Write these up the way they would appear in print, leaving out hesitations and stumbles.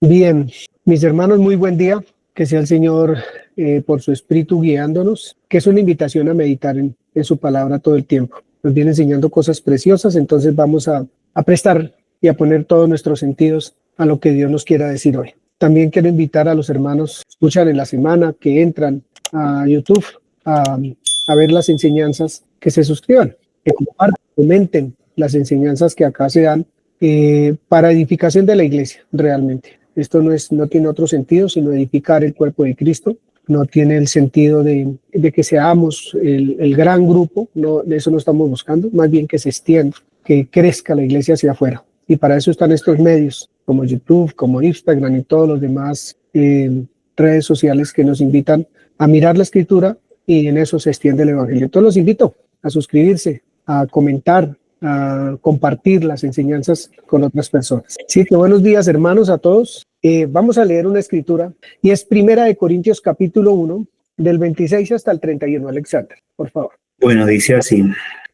Bien, mis hermanos, muy buen día. Que sea el Señor por su Espíritu guiándonos, que es una invitación a meditar en su palabra todo el tiempo. Nos viene enseñando cosas preciosas, entonces vamos a prestar y a poner todos nuestros sentidos a lo que Dios nos quiera decir hoy. También quiero invitar a los hermanos que escuchan en la semana, que entran a YouTube a ver las enseñanzas, que se suscriban, que compartan, comenten las enseñanzas que acá se dan para edificación de la iglesia, realmente. Esto no tiene otro sentido sino edificar el cuerpo de Cristo. No tiene el sentido de que seamos el gran grupo, no, de eso no estamos buscando, más bien que se extienda, que crezca la iglesia hacia afuera. Y para eso están estos medios, como YouTube, como Instagram y todos los demás redes sociales que nos invitan a mirar la Escritura, y en eso se extiende el Evangelio. Entonces los invito a suscribirse, a comentar, a compartir las enseñanzas con otras personas. Sí, que buenos días, hermanos, a todos. Vamos a leer una escritura y es Primera de Corintios capítulo 1, del 26 hasta el 31. Alexander, por favor. Bueno, dice así: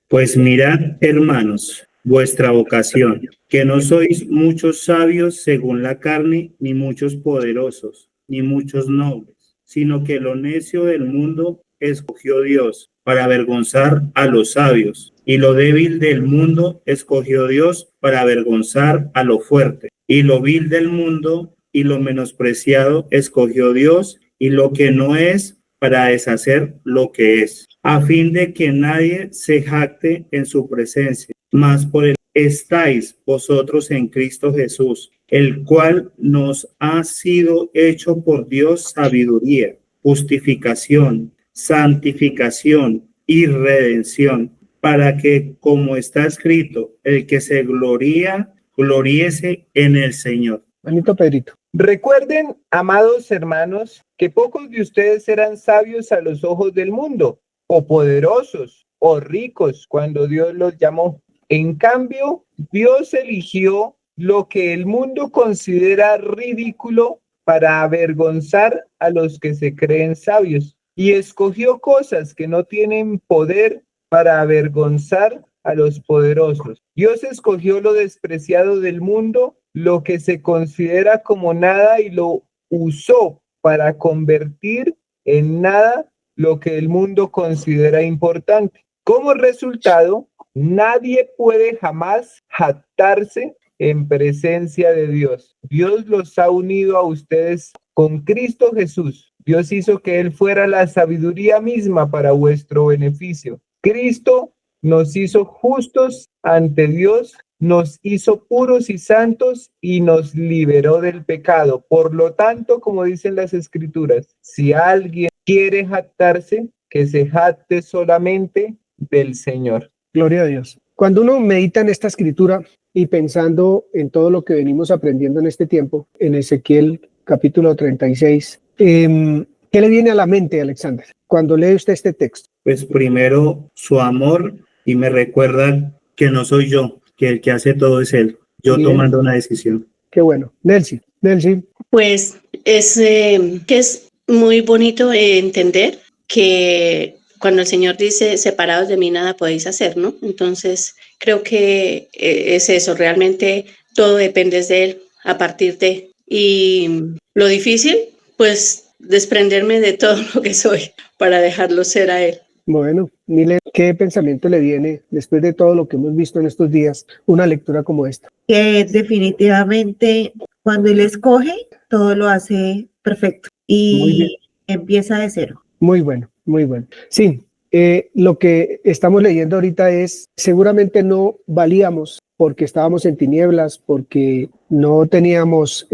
pues mirad, hermanos, vuestra vocación, que no sois muchos sabios según la carne, ni muchos poderosos, ni muchos nobles, sino que lo necio del mundo escogió Dios para avergonzar a los sabios, y lo débil del mundo escogió Dios para avergonzar a lo fuerte, y lo vil del mundo y lo menospreciado escogió Dios, y lo que no es, para deshacer lo que es, a fin de que nadie se jacte en su presencia. Mas por él estáis vosotros en Cristo Jesús, el cual nos ha sido hecho por Dios sabiduría, justificación, santificación y redención, para que, como está escrito, el que se gloría, gloríese en el Señor. Manito Pedrito. Recuerden, amados hermanos, que pocos de ustedes eran sabios a los ojos del mundo, o poderosos, o ricos, cuando Dios los llamó. En cambio, Dios eligió lo que el mundo considera ridículo para avergonzar a los que se creen sabios, y escogió cosas que no tienen poder para avergonzar a los poderosos. Dios escogió lo despreciado del mundo, lo que se considera como nada, y lo usó para convertir en nada lo que el mundo considera importante. Como resultado, nadie puede jamás jactarse en presencia de Dios. Dios los ha unido a ustedes con Cristo Jesús. Dios hizo que Él fuera la sabiduría misma para vuestro beneficio. Cristo nos hizo justos ante Dios, nos hizo puros y santos y nos liberó del pecado. Por lo tanto, como dicen las Escrituras, si alguien quiere jactarse, que se jacte solamente del Señor. Gloria a Dios. Cuando uno medita en esta escritura y pensando en todo lo que venimos aprendiendo en este tiempo, en Ezequiel capítulo 36, ¿qué le viene a la mente, Alexander, cuando lee usted este texto? Pues primero su amor, y me recuerda que no soy yo, que el que hace todo es Él, yo Bien. tomando una decisión. Qué bueno. Nelcy. Pues que es muy bonito entender que cuando el Señor dice, separados de mí nada podéis hacer, ¿no? Entonces creo que es eso, realmente todo depende de Él, a partir de. Y lo difícil, pues desprenderme de todo lo que soy para dejarlo ser a Él. Bueno, Mile, ¿qué pensamiento le viene después de todo lo que hemos visto en estos días, una lectura como esta? Que definitivamente cuando Él escoge, todo lo hace perfecto y empieza de cero. Muy bueno, muy bueno. Sí, lo que estamos leyendo ahorita es, seguramente no valíamos porque estábamos en tinieblas, porque no teníamos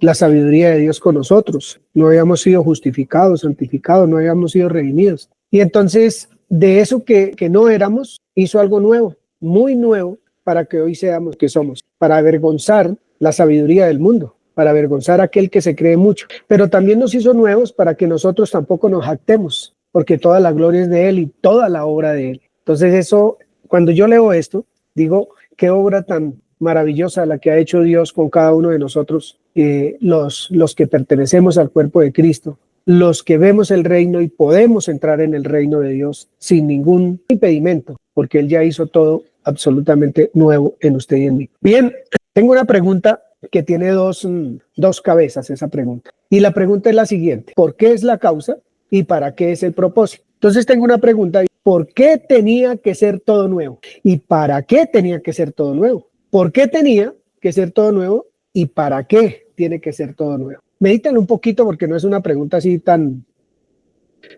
la sabiduría de Dios con nosotros, no habíamos sido justificados, santificados, no habíamos sido redimidos. Y entonces, de eso que no éramos, hizo algo nuevo, muy nuevo, para que hoy seamos que somos, para avergonzar la sabiduría del mundo, para avergonzar a aquel que se cree mucho. Pero también nos hizo nuevos para que nosotros tampoco nos jactemos, porque toda la gloria es de Él y toda la obra de Él. Entonces eso, cuando yo leo esto, digo, qué obra tan maravillosa la que ha hecho Dios con cada uno de nosotros, los que pertenecemos al cuerpo de Cristo, los que vemos el reino y podemos entrar en el reino de Dios sin ningún impedimento, porque Él ya hizo todo absolutamente nuevo en usted y en mí. Bien, tengo una pregunta que tiene dos cabezas esa pregunta. Y la pregunta es la siguiente: ¿por qué es la causa y para qué es el propósito? Entonces tengo una pregunta: ¿por qué tenía que ser todo nuevo? ¿Y para qué tenía que ser todo nuevo? ¿Por qué tenía que ser todo nuevo y para qué tiene que ser todo nuevo? Medítenlo un poquito porque no es una pregunta así tan...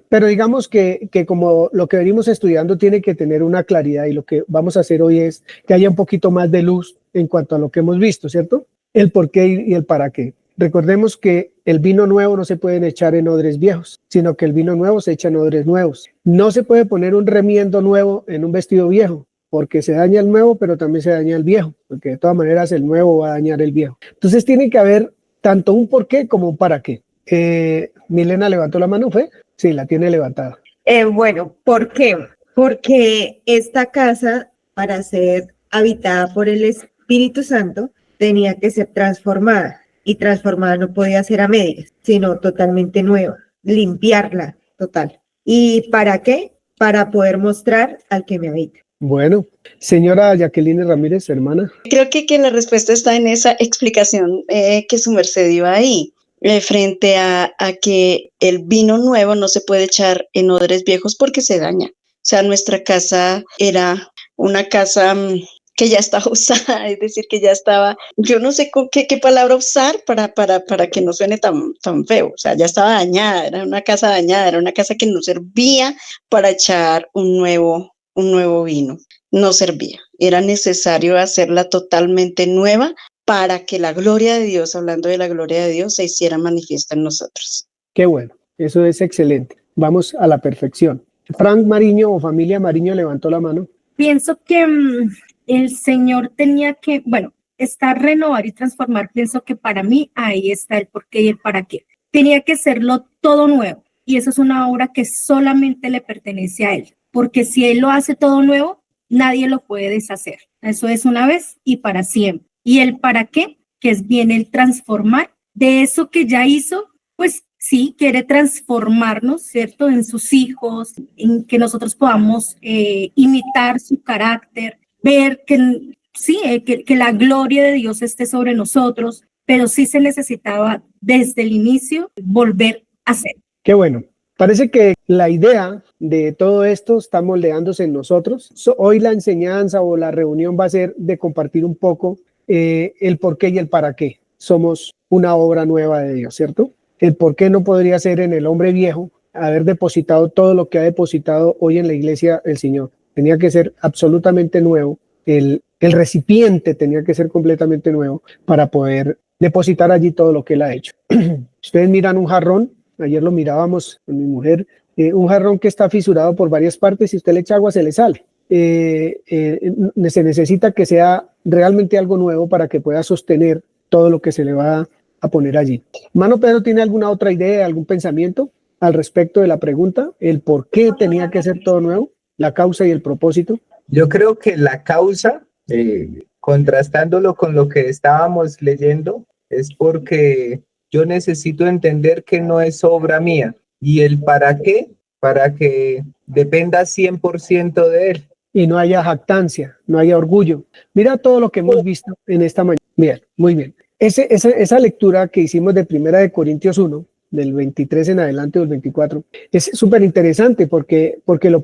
Pero digamos que como lo que venimos estudiando tiene que tener una claridad, y lo que vamos a hacer hoy es que haya un poquito más de luz en cuanto a lo que hemos visto, ¿cierto? El por qué y el para qué. Recordemos que el vino nuevo no se puede echar en odres viejos, sino que el vino nuevo se echa en odres nuevos. No se puede poner un remiendo nuevo en un vestido viejo, porque se daña el nuevo, pero también se daña el viejo, porque de todas maneras el nuevo va a dañar el viejo. Entonces tiene que haber tanto un por qué como un para qué. Milena levantó la mano, ¿fue? Sí, la tiene levantada. Bueno, ¿por qué? Porque esta casa, para ser habitada por el Espíritu Santo, tenía que ser transformada. Y transformada no podía ser a medias, sino totalmente nueva, limpiarla total. ¿Y para qué? Para poder mostrar al que me habita. Bueno, señora Jacqueline Ramírez, hermana. Creo que la respuesta está en esa explicación que su merced dio ahí, frente a que el vino nuevo no se puede echar en odres viejos porque se daña. O sea, nuestra casa era una casa que ya estaba usada, es decir, que ya estaba, yo no sé con qué palabra usar para que no suene tan feo. O sea, ya estaba dañada, era una casa dañada, era una casa que no servía para echar un nuevo vino. No servía. Era necesario hacerla totalmente nueva para que la gloria de Dios, hablando de la gloria de Dios, se hiciera manifiesta en nosotros. Qué bueno, eso es excelente. Vamos a la perfección. Frank Mariño o familia Mariño levantó la mano. Pienso que el Señor tenía que, está renovar y transformar. Pienso que para mí ahí está el por qué y el para qué. Tenía que serlo todo nuevo, y eso es una obra que solamente le pertenece a Él, porque si Él lo hace todo nuevo, nadie lo puede deshacer. Eso es una vez y para siempre. Y el para qué, que es bien el transformar de eso que ya hizo, pues sí, quiere transformarnos, ¿cierto? En sus hijos, en que nosotros podamos imitar su carácter, ver que sí, que la gloria de Dios esté sobre nosotros, pero sí se necesitaba desde el inicio volver a ser. Qué bueno. Parece que la idea de todo esto está moldeándose en nosotros. Hoy la enseñanza o la reunión va a ser de compartir un poco el por qué y el para qué. Somos una obra nueva de Dios, ¿cierto? El por qué no podría ser en el hombre viejo haber depositado todo lo que ha depositado hoy en la iglesia el Señor. Tenía que ser absolutamente nuevo. El recipiente tenía que ser completamente nuevo para poder depositar allí todo lo que Él ha hecho. Ustedes miran un jarrón. Ayer lo mirábamos con mi mujer, un jarrón que está fisurado por varias partes. Si usted le echa agua, se le sale. Se necesita que sea realmente algo nuevo para que pueda sostener todo lo que se le va a poner allí. Hermano Pedro, ¿tiene alguna otra idea, algún pensamiento al respecto de la pregunta? ¿El por qué tenía que ser todo nuevo? ¿La causa y el propósito? Yo creo que la causa, contrastándolo con lo que estábamos leyendo, es porque yo necesito entender que no es obra mía. ¿Y el para qué? Para que dependa 100% de Él. Y no haya jactancia, no haya orgullo. Mira todo lo que hemos visto en esta mañana. Bien, muy bien. Esa lectura que hicimos de 1 Corintios 1, del 23 en adelante, del 24, es súper interesante porque lo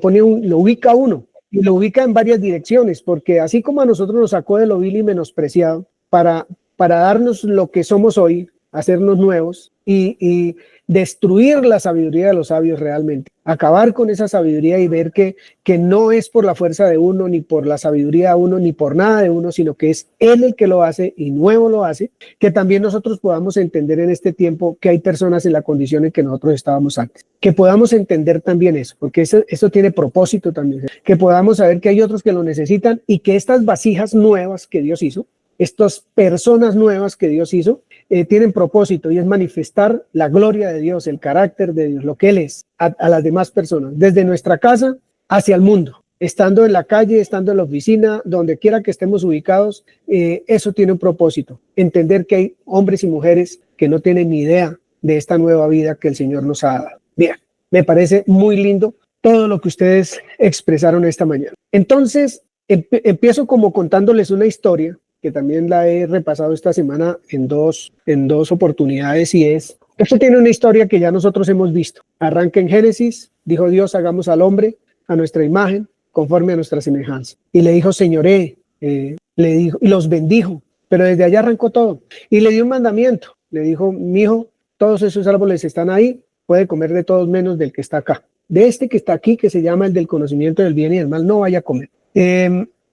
ubica uno, y lo ubica en varias direcciones, porque así como a nosotros nos sacó de lo vil y menospreciado para darnos lo que somos hoy, hacernos nuevos y destruir la sabiduría de los sabios realmente, acabar con esa sabiduría y ver que no es por la fuerza de uno, ni por la sabiduría de uno, ni por nada de uno, sino que es Él el que lo hace y nuevo lo hace, que también nosotros podamos entender en este tiempo que hay personas en la condición en que nosotros estábamos antes, que podamos entender también eso, porque eso tiene propósito también, que podamos saber que hay otros que lo necesitan y que estas vasijas nuevas que Dios hizo, estas personas nuevas que Dios hizo, tienen propósito, y es manifestar la gloria de Dios, el carácter de Dios, lo que Él es a las demás personas, desde nuestra casa hacia el mundo, estando en la calle, estando en la oficina, donde quiera que estemos ubicados. Eso tiene un propósito, entender que hay hombres y mujeres que no tienen ni idea de esta nueva vida que el Señor nos ha dado. Bien, me parece muy lindo todo lo que ustedes expresaron esta mañana. Entonces, empiezo como contándoles una historia que también la he repasado esta semana en dos oportunidades, y esto tiene una historia que ya nosotros hemos visto. Arranca en Génesis, dijo Dios, hagamos al hombre a nuestra imagen, conforme a nuestra semejanza. Y le dijo, señoré, le dijo, y los bendijo, pero desde allá arrancó todo. Y le dio un mandamiento, le dijo, mijo, todos esos árboles están ahí, puede comer de todos menos del que está acá. De este que está aquí, que se llama el del conocimiento del bien y del mal, no vaya a comer.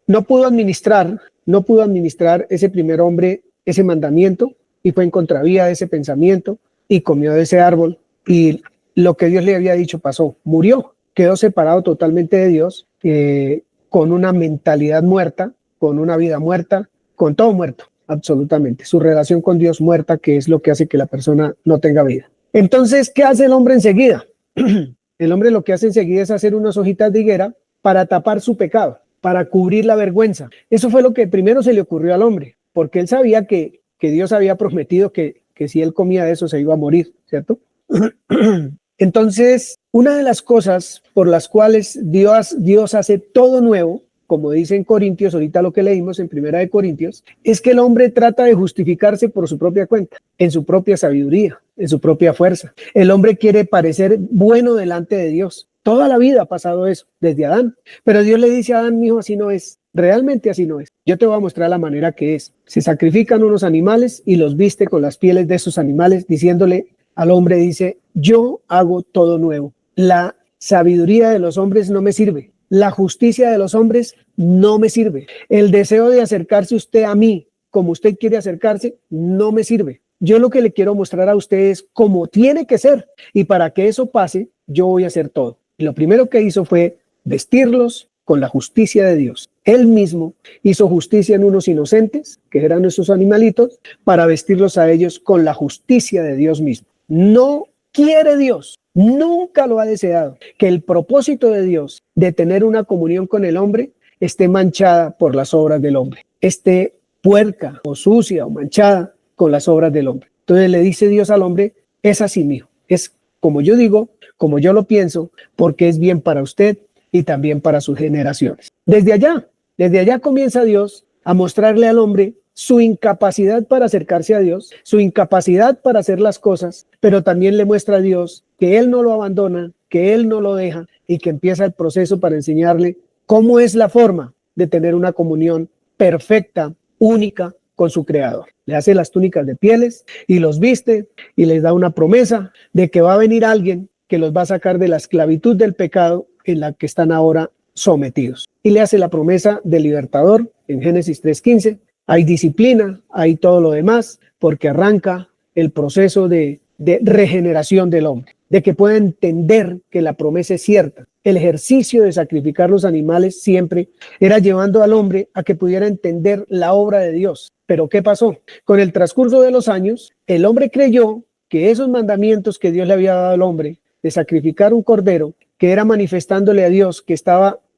No pudo administrar ese primer hombre ese mandamiento, y fue en contravía de ese pensamiento y comió de ese árbol, y lo que Dios le había dicho pasó, murió, quedó separado totalmente de Dios, con una mentalidad muerta, con una vida muerta, con todo muerto, absolutamente. Su relación con Dios muerta, que es lo que hace que la persona no tenga vida. Entonces, ¿qué hace el hombre enseguida? El hombre lo que hace enseguida es hacer unas hojitas de higuera para tapar su pecado, para cubrir la vergüenza. Eso fue lo que primero se le ocurrió al hombre, porque él sabía que Dios había prometido que si él comía de eso se iba a morir, ¿cierto? Entonces, una de las cosas por las cuales Dios hace todo nuevo, como dice en Corintios, ahorita lo que leímos en Primera de Corintios, es que el hombre trata de justificarse por su propia cuenta, en su propia sabiduría, en su propia fuerza. El hombre quiere parecer bueno delante de Dios. Toda la vida ha pasado eso, desde Adán. Pero Dios le dice a Adán, mijo, así no es. Realmente así no es. Yo te voy a mostrar la manera que es. Se sacrifican unos animales y los viste con las pieles de esos animales, diciéndole al hombre, dice, yo hago todo nuevo. La sabiduría de los hombres no me sirve. La justicia de los hombres no me sirve. El deseo de acercarse usted a mí, como usted quiere acercarse, no me sirve. Yo lo que le quiero mostrar a usted es cómo tiene que ser. Y para que eso pase, yo voy a hacer todo. Y lo primero que hizo fue vestirlos con la justicia de Dios. Él mismo hizo justicia en unos inocentes, que eran esos animalitos, para vestirlos a ellos con la justicia de Dios mismo. No quiere Dios, nunca lo ha deseado, que el propósito de Dios de tener una comunión con el hombre esté manchada por las obras del hombre, esté puerca o sucia o manchada con las obras del hombre. Entonces le dice Dios al hombre, es así, mijo, es como yo digo, como yo lo pienso, porque es bien para usted y también para sus generaciones. Desde allá comienza Dios a mostrarle al hombre su incapacidad para acercarse a Dios, su incapacidad para hacer las cosas, pero también le muestra a Dios que Él no lo abandona, que Él no lo deja, y que empieza el proceso para enseñarle cómo es la forma de tener una comunión perfecta, única con su Creador. Le hace las túnicas de pieles y los viste y les da una promesa de que va a venir alguien que los va a sacar de la esclavitud del pecado en la que están ahora sometidos. Y le hace la promesa del libertador en Génesis 3:15. Hay disciplina, hay todo lo demás, porque arranca el proceso de regeneración del hombre, de que pueda entender que la promesa es cierta. El ejercicio de sacrificar los animales siempre era llevando al hombre a que pudiera entender la obra de Dios. Pero ¿qué pasó? Con el transcurso de los años, el hombre creyó que esos mandamientos que Dios le había dado al hombre, de sacrificar un cordero, que era manifestándole a Dios que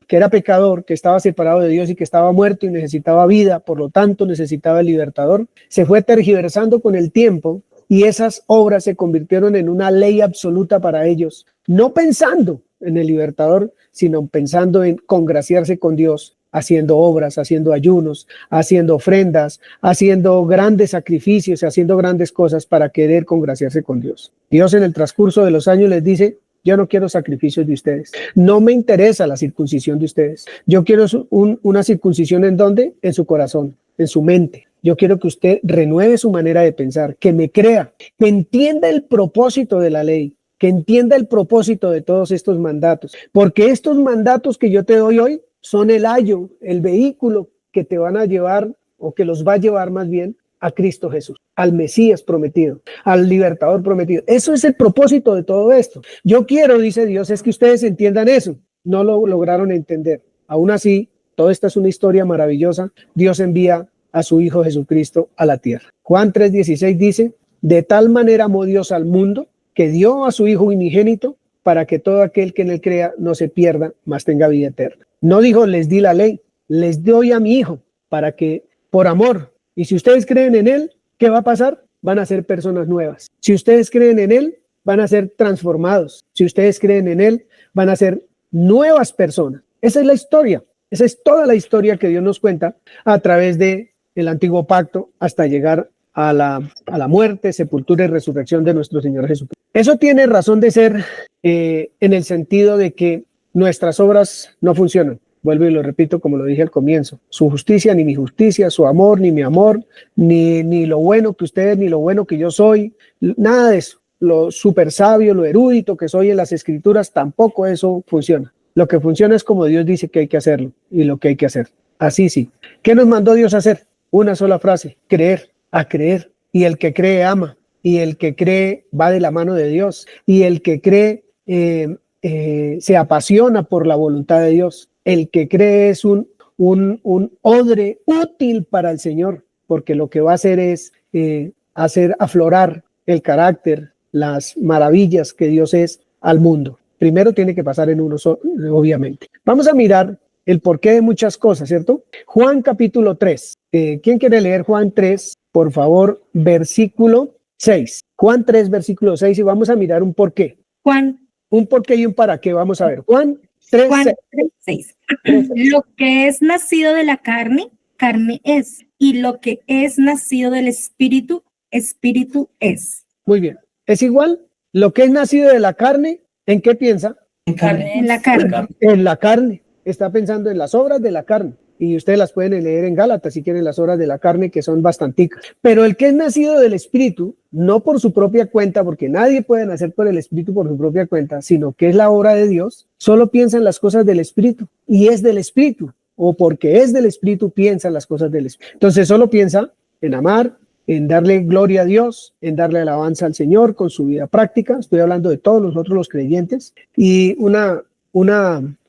era pecador, que estaba separado de Dios y que estaba muerto y necesitaba vida, por lo tanto necesitaba el libertador, se fue tergiversando con el tiempo, y esas obras se convirtieron en una ley absoluta para ellos, no pensando en el libertador, sino pensando en congraciarse con Dios, haciendo obras, haciendo ayunos, haciendo ofrendas, haciendo grandes sacrificios, haciendo grandes cosas para querer congraciarse con Dios. Dios en el transcurso de los años les dice, yo no quiero sacrificios de ustedes, no me interesa la circuncisión de ustedes, yo quiero una circuncisión ¿en dónde? En su corazón, en su mente. Yo quiero que usted renueve su manera de pensar, que me crea, que entienda el propósito de la ley, que entienda el propósito de todos estos mandatos, porque estos mandatos que yo te doy hoy son el ayo, el vehículo que te van a llevar, o que los va a llevar más bien, a Cristo Jesús, al Mesías prometido, al libertador prometido. Eso es el propósito de todo esto. Yo quiero, dice Dios, es que ustedes entiendan eso. No lo lograron entender. Aún así, toda esta es una historia maravillosa. Dios envía a su Hijo Jesucristo a la tierra. Juan 3:16 dice, de tal manera amó Dios al mundo que dio a su Hijo unigénito para que todo aquel que en él crea no se pierda, mas tenga vida eterna. No dijo, les di la ley, les doy a mi Hijo para que, por amor, y si ustedes creen en Él, ¿qué va a pasar? Van a ser personas nuevas. Si ustedes creen en Él, van a ser transformados. Si ustedes creen en Él, van a ser nuevas personas. Esa es la historia. Esa es toda la historia que Dios nos cuenta a través de el antiguo pacto hasta llegar a la muerte, sepultura y resurrección de nuestro Señor Jesucristo. Eso tiene razón de ser en el sentido de que nuestras obras no funcionan. Vuelvo y lo repito como lo dije al comienzo. Su justicia ni mi justicia, su amor ni mi amor, ni lo bueno que ustedes, ni lo bueno que yo soy, nada de eso. Lo súper sabio, lo erudito que soy en las escrituras, tampoco eso funciona. Lo que funciona es como Dios dice que hay que hacerlo y lo que hay que hacer. Así sí. ¿Qué nos mandó Dios a hacer? Una sola frase, creer, a creer. Y el que cree ama, y el que cree va de la mano de Dios, y el que cree se apasiona por la voluntad de Dios. El que cree es un odre útil para el Señor, porque lo que va a hacer es hacer aflorar el carácter, las maravillas que Dios es al mundo. Primero tiene que pasar en uno, obviamente. Vamos a mirar el porqué de muchas cosas, ¿cierto? Juan capítulo 3. ¿Quién quiere leer Juan 3? Por favor, versículo 6. Juan 3, versículo 6, y vamos a mirar un porqué. Un porqué y un para qué. Vamos a ver. Juan 3, 6. Lo que es nacido de la carne, carne es. Y lo que es nacido del espíritu, espíritu es. Muy bien. ¿Es igual? Lo que es nacido de la carne, ¿en qué piensa? En la carne. En la carne. Está pensando en las obras de la carne. Y ustedes las pueden leer en Gálatas si quieren, las obras de la carne, que son bastanticas. Pero el que es nacido del Espíritu, no por su propia cuenta, porque nadie puede nacer por el Espíritu por su propia cuenta, sino que es la obra de Dios, solo piensa en las cosas del Espíritu y es del Espíritu, o porque es del Espíritu piensa en las cosas del Espíritu. Entonces solo piensa en amar, en darle gloria a Dios, en darle alabanza al Señor con su vida práctica. Estoy hablando de todos nosotros los creyentes. Y una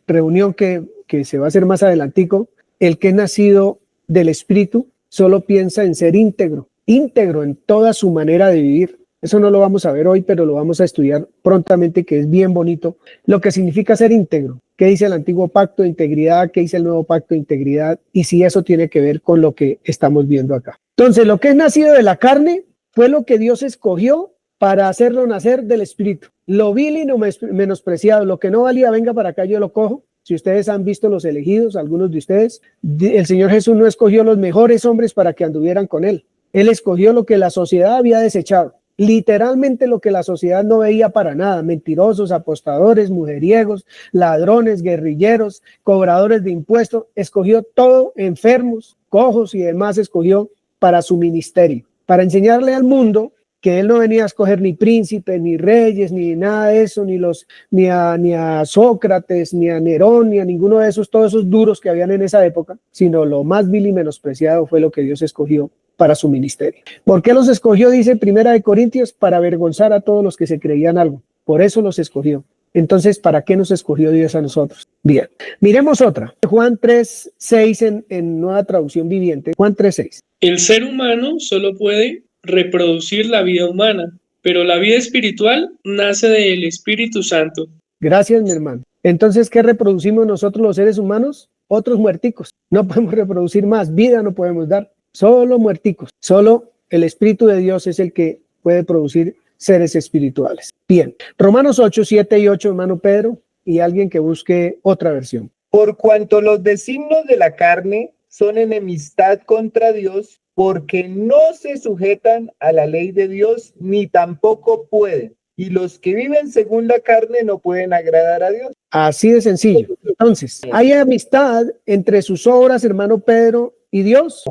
reunión que se va a hacer más adelantico. El que es nacido del Espíritu solo piensa en ser íntegro en toda su manera de vivir. Eso no lo vamos a ver hoy, pero lo vamos a estudiar prontamente, que es bien bonito. Lo que significa ser íntegro. ¿Qué dice el antiguo pacto de integridad? ¿Qué dice el nuevo pacto de integridad? Y si eso tiene que ver con lo que estamos viendo acá. Entonces, lo que es nacido de la carne fue lo que Dios escogió para hacerlo nacer del Espíritu. Lo vil y no menospreciado, lo que no valía, venga para acá, yo lo cojo. Si ustedes han visto Los Elegidos, algunos de ustedes, el Señor Jesús no escogió los mejores hombres para que anduvieran con Él. Él escogió lo que la sociedad había desechado. Literalmente lo que la sociedad no veía para nada. Mentirosos, apostadores, mujeriegos, ladrones, guerrilleros, cobradores de impuestos. Escogió todo, enfermos, cojos y demás, escogió para su ministerio. Para enseñarle al mundo que él no venía a escoger ni príncipes, ni reyes, ni nada de eso, ni a Sócrates, ni a Nerón, ni a ninguno de esos, todos esos duros que habían en esa época, sino lo más vil y menospreciado fue lo que Dios escogió para su ministerio. ¿Por qué los escogió? Dice Primera de Corintios, para avergonzar a todos los que se creían algo. Por eso los escogió. Entonces, ¿para qué nos escogió Dios a nosotros? Bien, miremos otra. Juan 3:6 en Nueva Traducción Viviente. Juan 3:6. El ser humano solo puede reproducir la vida humana, pero la vida espiritual nace del Espíritu Santo. Gracias, mi hermano. Entonces, ¿qué reproducimos nosotros los seres humanos? Otros muerticos. No podemos reproducir más, vida no podemos dar, solo muerticos. Solo el Espíritu de Dios es el que puede producir seres espirituales. Bien, Romanos 8:7-8, hermano Pedro, y alguien que busque otra versión. Por cuanto los designios de la carne son enemistad contra Dios, porque no se sujetan a la ley de Dios, ni tampoco pueden. Y los que viven según la carne no pueden agradar a Dios. Así de sencillo. Entonces, hay amistad entre sus obras, hermano Pedro, y Dios,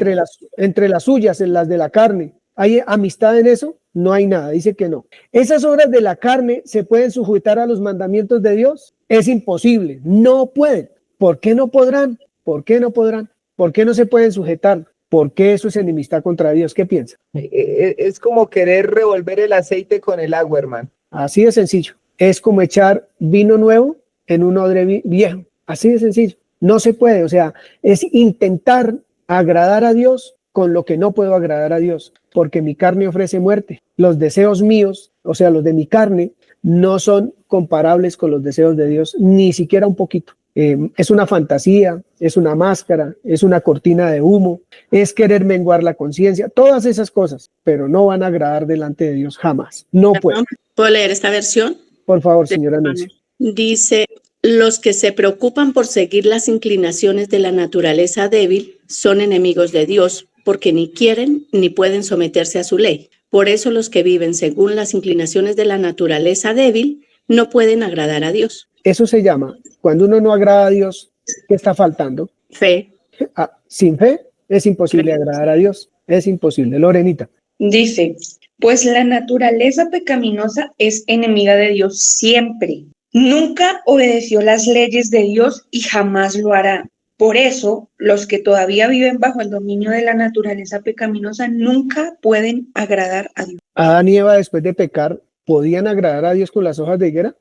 entre las suyas, en las de la carne. ¿Hay amistad en eso? No hay nada, dice que no. ¿Esas obras de la carne se pueden sujetar a los mandamientos de Dios? Es imposible, no pueden. ¿Por qué no podrán? ¿Por qué no podrán? ¿Por qué no se pueden sujetar? ¿Por qué eso es enemistad contra Dios? ¿Qué piensa? Es como querer revolver el aceite con el agua, hermano. Así de sencillo. Es como echar vino nuevo en un odre viejo. Así de sencillo. No se puede. O sea, es intentar agradar a Dios con lo que no puedo agradar a Dios. Porque mi carne ofrece muerte. Los deseos míos, o sea, los de mi carne, no son comparables con los deseos de Dios, ni siquiera un poquito. Es una fantasía, es una máscara, es una cortina de humo, es querer menguar la conciencia, todas esas cosas, pero no van a agradar delante de Dios jamás. No puede. ¿Puedo leer esta versión? Por favor, señora Nancy. Dice, los que se preocupan por seguir las inclinaciones de la naturaleza débil son enemigos de Dios, porque ni quieren ni pueden someterse a su ley. Por eso los que viven según las inclinaciones de la naturaleza débil no pueden agradar a Dios. Eso se llama, cuando uno no agrada a Dios, ¿qué está faltando? Fe. Sin fe es imposible agradar a Dios. Es imposible. Lorenita. Dice, pues la naturaleza pecaminosa es enemiga de Dios siempre. Nunca obedeció las leyes de Dios y jamás lo hará. Por eso, los que todavía viven bajo el dominio de la naturaleza pecaminosa nunca pueden agradar a Dios. Adán y Eva, después de pecar, ¿podían agradar a Dios con las hojas de higuera?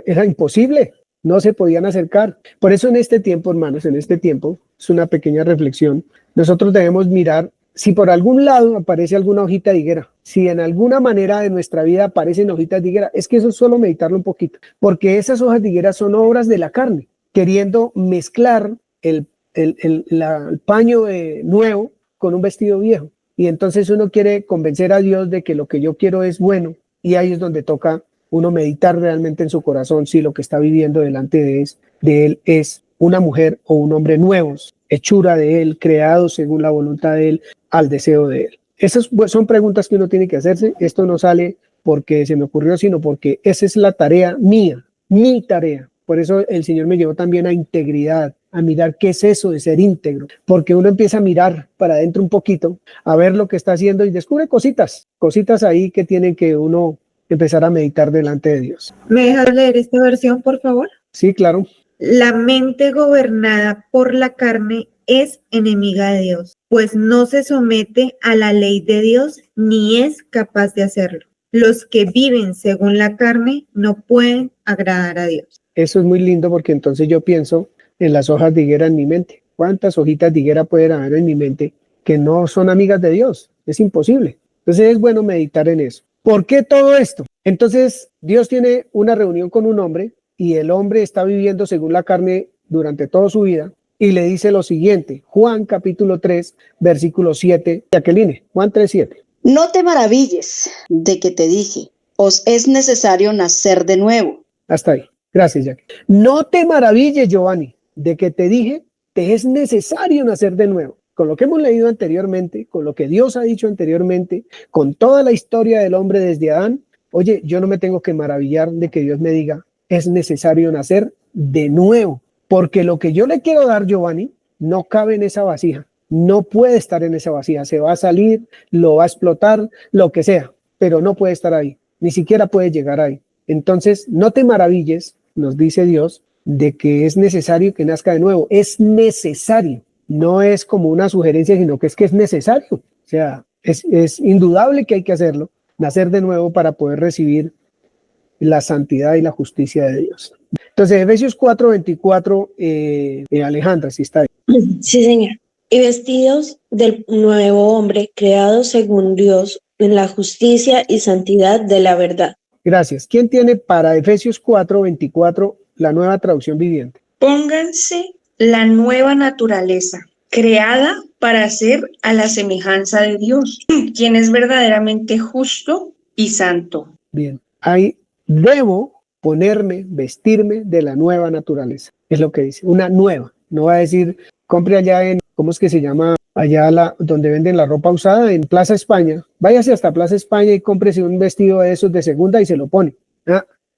Era imposible. No se podían acercar. Por eso en este tiempo, hermanos, en este tiempo, es una pequeña reflexión. Nosotros debemos mirar si por algún lado aparece alguna hojita de higuera, si en alguna manera de nuestra vida aparecen hojitas de higuera, es que eso es solo meditarlo un poquito, porque esas hojas de higuera son obras de la carne, queriendo mezclar el paño nuevo con un vestido viejo. Y entonces uno quiere convencer a Dios de que lo que yo quiero es bueno, y ahí es donde toca uno meditar realmente en su corazón si lo que está viviendo delante de él es una mujer o un hombre nuevos, hechura de él, creados según la voluntad de él, al deseo de él. Esas son preguntas que uno tiene que hacerse. Esto no sale porque se me ocurrió, sino porque esa es la tarea mía, mi tarea. Por eso el Señor me llevó también a integridad, a mirar qué es eso de ser íntegro, porque uno empieza a mirar para adentro un poquito, a ver lo que está haciendo y descubre cositas ahí que tienen que uno empezar a meditar delante de Dios. ¿Me dejas leer esta versión, por favor? Sí, claro. La mente gobernada por la carne es enemiga de Dios, pues no se somete a la ley de Dios ni es capaz de hacerlo. Los que viven según la carne no pueden agradar a Dios. Eso es muy lindo porque entonces yo pienso en las hojas de higuera en mi mente. ¿Cuántas hojitas de higuera pueden haber en mi mente que no son amigas de Dios? Es imposible. Entonces es bueno meditar en eso. ¿Por qué todo esto? Entonces Dios tiene una reunión con un hombre y el hombre está viviendo según la carne durante toda su vida y le dice lo siguiente, Juan capítulo 3, versículo 7, Jacqueline, Juan 3, 7. No te maravilles de que te dije, os es necesario nacer de nuevo. Hasta ahí. Gracias, Jacqueline. No te maravilles, Giovanni, de que te dije, te es necesario nacer de nuevo. Con lo que hemos leído anteriormente, con lo que Dios ha dicho anteriormente, con toda la historia del hombre desde Adán, oye, yo no me tengo que maravillar de que Dios me diga, es necesario nacer de nuevo, porque lo que yo le quiero dar, Giovanni, no cabe en esa vasija, no puede estar en esa vasija, se va a salir, lo va a explotar, lo que sea, pero no puede estar ahí, ni siquiera puede llegar ahí. Entonces, no te maravilles, nos dice Dios, de que es necesario que nazca de nuevo, es necesario, no es como una sugerencia, sino que es necesario, o sea, es indudable que hay que hacerlo, nacer de nuevo para poder recibir la santidad y la justicia de Dios. Entonces, Efesios 4:24, Alejandra, si está ahí. Sí, señor. Y vestidos del nuevo hombre, creado según Dios, en la justicia y santidad de la verdad. Gracias. ¿Quién tiene para Efesios 4:24 la nueva traducción viviente? Pónganse la nueva naturaleza, creada para ser a la semejanza de Dios, quien es verdaderamente justo y santo. Bien. Ahí debo ponerme, vestirme de la nueva naturaleza. Es lo que dice, una nueva. No va a decir, compre allá en, ¿cómo es que se llama? Allá donde venden la ropa usada, en Plaza España. Váyase hasta Plaza España y cómprese un vestido de esos de segunda y se lo pone.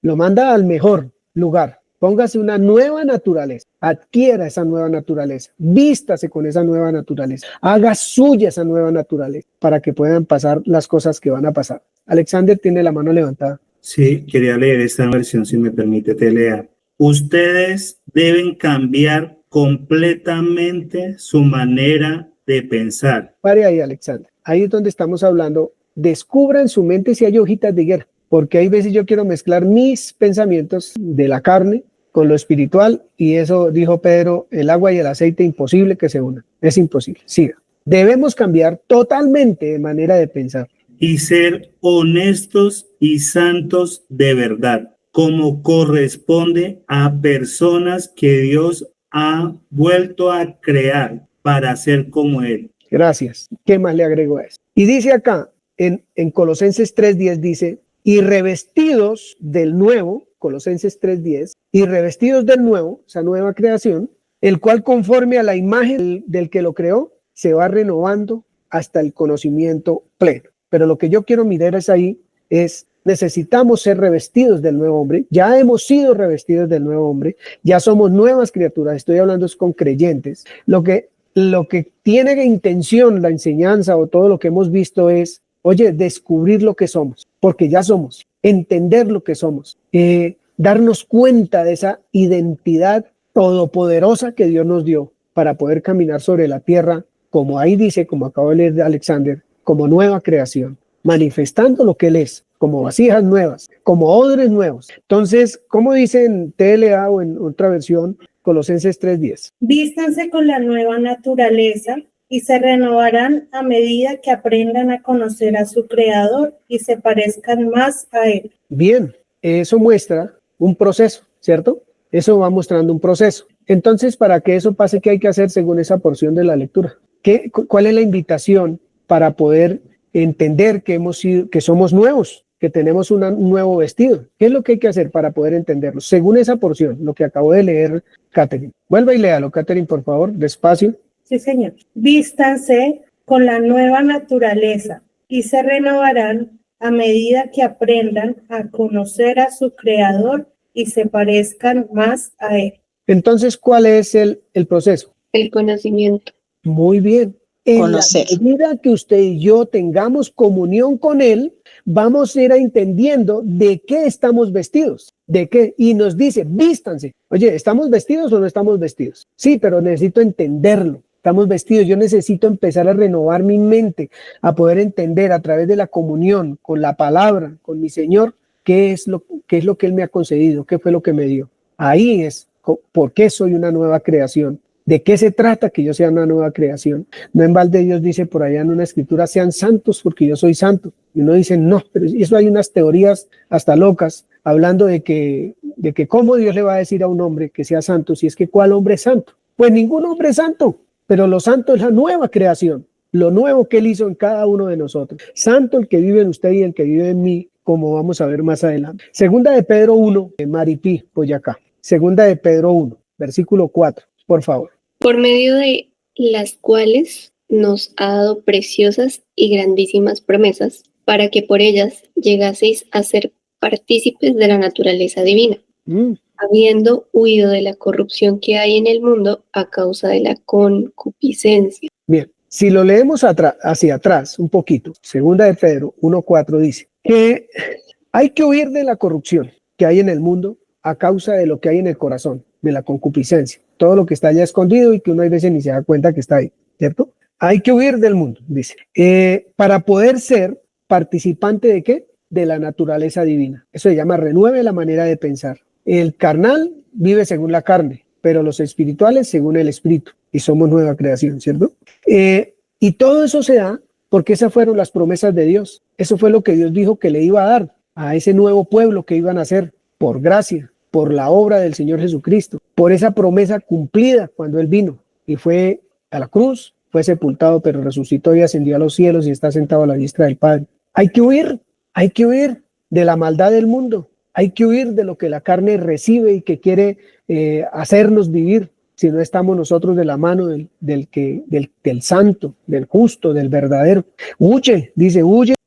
Lo manda al mejor lugar. Póngase una nueva naturaleza, adquiera esa nueva naturaleza, vístase con esa nueva naturaleza, haga suya esa nueva naturaleza para que puedan pasar las cosas que van a pasar. Alexander tiene la mano levantada. Sí, quería leer esta versión, si me permite, te lea. Ustedes deben cambiar completamente su manera de pensar. Pare ahí, Alexander. Ahí es donde estamos hablando. Descubra en su mente si hay hojitas de higuera, porque hay veces yo quiero mezclar mis pensamientos de la carne con lo espiritual y eso, dijo Pedro, el agua y el aceite imposible que se unan. Es imposible. Siga. Debemos cambiar totalmente de manera de pensar. Y ser honestos y santos de verdad, como corresponde a personas que Dios ha vuelto a crear para ser como Él. Gracias. ¿Qué más le agrego a eso? Y dice acá, en Colosenses 3:10 dice, y revestidos del nuevo, Colosenses 3:10, y revestidos del nuevo, esa nueva creación, el cual conforme a la imagen del que lo creó, se va renovando hasta el conocimiento pleno. Pero lo que yo quiero mirar es necesitamos ser revestidos del nuevo hombre. Ya hemos sido revestidos del nuevo hombre, ya somos nuevas criaturas. Estoy hablando es con creyentes. Lo que tiene intención la enseñanza o todo lo que hemos visto es, oye, descubrir lo que somos, porque ya somos, entender lo que somos, darnos cuenta de esa identidad todopoderosa que Dios nos dio para poder caminar sobre la tierra, como ahí dice, como acabo de leer de Alexander, como nueva creación, manifestando lo que Él es, como vasijas nuevas, como odres nuevos. Entonces, ¿cómo dice en TLA o en otra versión? Colosenses 3:10. Vístanse con la nueva naturaleza y se renovarán a medida que aprendan a conocer a su Creador y se parezcan más a Él. Bien, eso muestra un proceso, ¿cierto? Eso va mostrando un proceso. Entonces, para que eso pase, ¿qué hay que hacer según esa porción de la lectura? ¿Cuál es la invitación para poder entender que somos nuevos, que tenemos un nuevo vestido? ¿Qué es lo que hay que hacer para poder entenderlo? Según esa porción, lo que acabo de leer, Catherine. Vuelva y léalo, Catherine, por favor, despacio. Sí, señor. Vístanse con la nueva naturaleza y se renovarán a medida que aprendan a conocer a su Creador y se parezcan más a Él. Entonces, ¿cuál es el proceso? El conocimiento. Muy bien. En Conocer. la medida que usted y yo tengamos comunión con Él, vamos a ir entendiendo de qué estamos vestidos, de qué, y nos dice, vístanse. Oye, ¿estamos vestidos o no estamos vestidos? Sí, pero necesito entenderlo. Estamos vestidos, yo necesito empezar a renovar mi mente, a poder entender a través de la comunión, con la palabra, con mi Señor, qué es lo que Él me ha concedido, qué fue lo que me dio. Ahí es por qué soy una nueva creación. ¿De qué se trata que yo sea una nueva creación? No en balde Dios dice por allá en una escritura, sean santos porque yo soy santo. Y uno dice, no, pero eso hay unas teorías hasta locas hablando de que cómo Dios le va a decir a un hombre que sea santo, si es que ¿cuál hombre es santo? Pues ningún hombre es santo, pero lo santo es la nueva creación, lo nuevo que Él hizo en cada uno de nosotros. Santo el que vive en usted y el que vive en mí, como vamos a ver más adelante. Segunda de Pedro 1, Maripí, Boyacá. Segunda de Pedro 1, versículo 4, por favor. Por medio de las cuales nos ha dado preciosas y grandísimas promesas, para que por ellas llegaseis a ser partícipes de la naturaleza divina, habiendo huido de la corrupción que hay en el mundo a causa de la concupiscencia. Bien, si lo leemos hacia atrás un poquito, segunda de Pedro 1:4 dice que hay que huir de la corrupción que hay en el mundo a causa de lo que hay en el corazón, de la concupiscencia, todo lo que está allá escondido y que uno a veces ni se da cuenta que está ahí, ¿cierto? Hay que huir del mundo, dice, para poder ser participante ¿de qué? De la naturaleza divina. Eso se llama renueve la manera de pensar. El carnal vive según la carne, pero los espirituales según el espíritu, y somos nueva creación, ¿cierto? Y todo eso se da porque esas fueron las promesas de Dios. Eso fue lo que Dios dijo que le iba a dar a ese nuevo pueblo que iban a hacer por gracia, por la obra del Señor Jesucristo, por esa promesa cumplida cuando Él vino y fue a la cruz, fue sepultado, pero resucitó y ascendió a los cielos y está sentado a la diestra del Padre. Hay que huir de la maldad del mundo, hay que huir de lo que la carne recibe y que quiere hacernos vivir, si no estamos nosotros de la mano del santo, del justo, del verdadero. Huye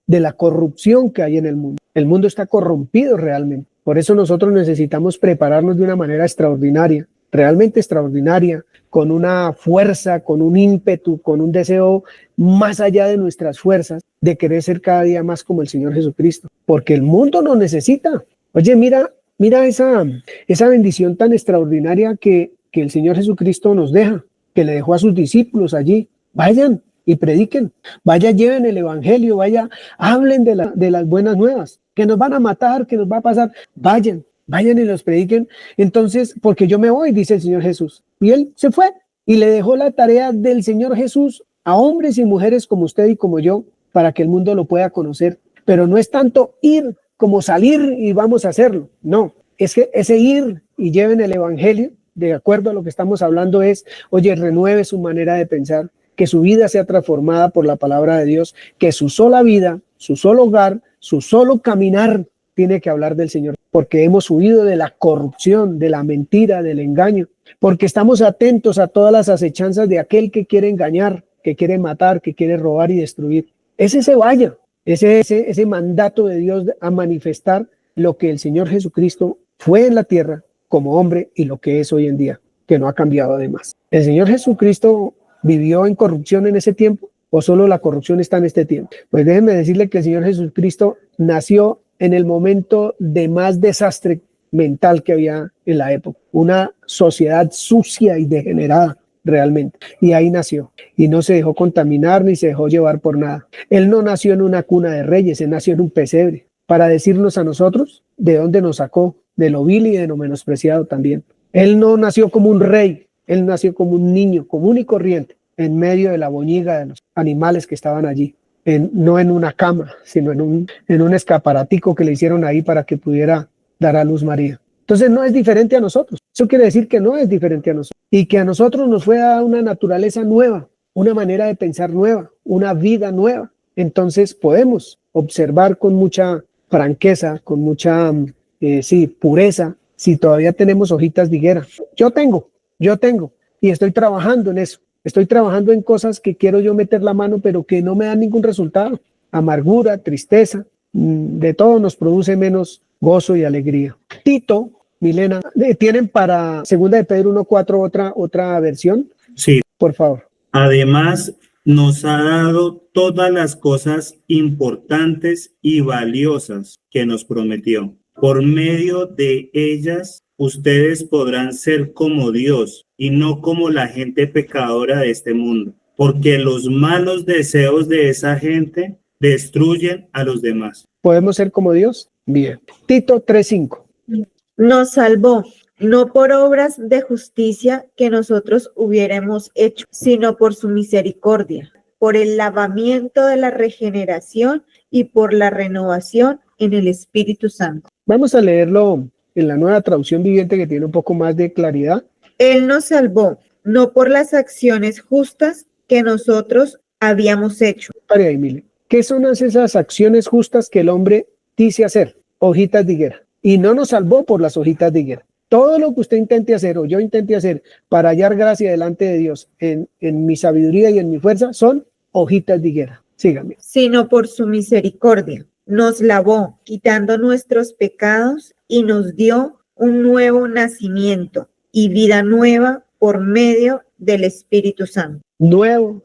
de la corrupción que hay en el mundo. El mundo está corrompido realmente. Por eso nosotros necesitamos prepararnos de una manera extraordinaria, realmente extraordinaria, con una fuerza, con un ímpetu, con un deseo más allá de nuestras fuerzas, de querer ser cada día más como el Señor Jesucristo, porque el mundo nos necesita. Oye, mira esa bendición tan extraordinaria que el Señor Jesucristo nos deja, que le dejó a sus discípulos allí. Vayan y prediquen, vaya, lleven el evangelio, vaya, hablen de las buenas nuevas, que nos van a matar, que nos va a pasar, vayan y los prediquen. Entonces, porque yo me voy, dice el Señor Jesús, y Él se fue y le dejó la tarea del Señor Jesús a hombres y mujeres como usted y como yo, para que el mundo lo pueda conocer. Pero no es tanto ir como salir y vamos a hacerlo, no, es que ese ir y lleven el evangelio, de acuerdo a lo que estamos hablando, es, oye, renueve su manera de pensar, que su vida sea transformada por la palabra de Dios, que su sola vida, su solo hogar, su solo caminar tiene que hablar del Señor, porque hemos huido de la corrupción, de la mentira, del engaño, porque estamos atentos a todas las acechanzas de aquel que quiere engañar, que quiere matar, que quiere robar y destruir. Ese se vaya, ese mandato de Dios a manifestar lo que el Señor Jesucristo fue en la tierra como hombre y lo que es hoy en día, que no ha cambiado además. ¿El Señor Jesucristo vivió en corrupción en ese tiempo o solo la corrupción está en este tiempo? Pues déjenme decirle que el Señor Jesucristo nació en el momento de más desastre mental que había en la época, una sociedad sucia y degenerada realmente, y ahí nació, y no se dejó contaminar ni se dejó llevar por nada. Él no nació en una cuna de reyes, él nació en un pesebre, para decirnos a nosotros de dónde nos sacó, de lo vil y de lo menospreciado también. Él no nació como un rey, él nació como un niño común y corriente, en medio de la boñiga de los animales que estaban allí, no en una cama, sino en un escaparatico que le hicieron ahí para que pudiera dar a luz María. Entonces no es diferente a nosotros. Eso quiere decir que no es diferente a nosotros y que a nosotros nos fue dada una naturaleza nueva, una manera de pensar nueva, una vida nueva. Entonces podemos observar con mucha franqueza, con mucha pureza, si todavía tenemos hojitas de higuera. Yo tengo y estoy trabajando en eso. Estoy trabajando en cosas que quiero yo meter la mano, pero que no me dan ningún resultado. Amargura, tristeza, de todo nos produce menos gozo y alegría. Tito, Milena, ¿tienen para 2 de Pedro 1:4 otra versión? Sí. Por favor. Además, nos ha dado todas las cosas importantes y valiosas que nos prometió. Por medio de ellas, ustedes podrán ser como Dios y no como la gente pecadora de este mundo, porque los malos deseos de esa gente destruyen a los demás. ¿Podemos ser como Dios? Bien. Tito 3:5. Nos salvó, no por obras de justicia que nosotros hubiéramos hecho, sino por su misericordia, por el lavamiento de la regeneración y por la renovación en el Espíritu Santo. Vamos a leerlo en la Nueva Traducción Viviente, que tiene un poco más de claridad. Él nos salvó, no por las acciones justas que nosotros habíamos hecho. Pare ahí, Mile. ¿Qué son esas acciones justas que el hombre dice hacer? Hojitas de higuera. Y no nos salvó por las hojitas de higuera. Todo lo que usted intente hacer o yo intente hacer para hallar gracia delante de Dios en mi sabiduría y en mi fuerza son hojitas de higuera. Síganme. Sino por su misericordia. Nos lavó, quitando nuestros pecados y nos dio un nuevo nacimiento y vida nueva por medio del Espíritu Santo. Nuevo.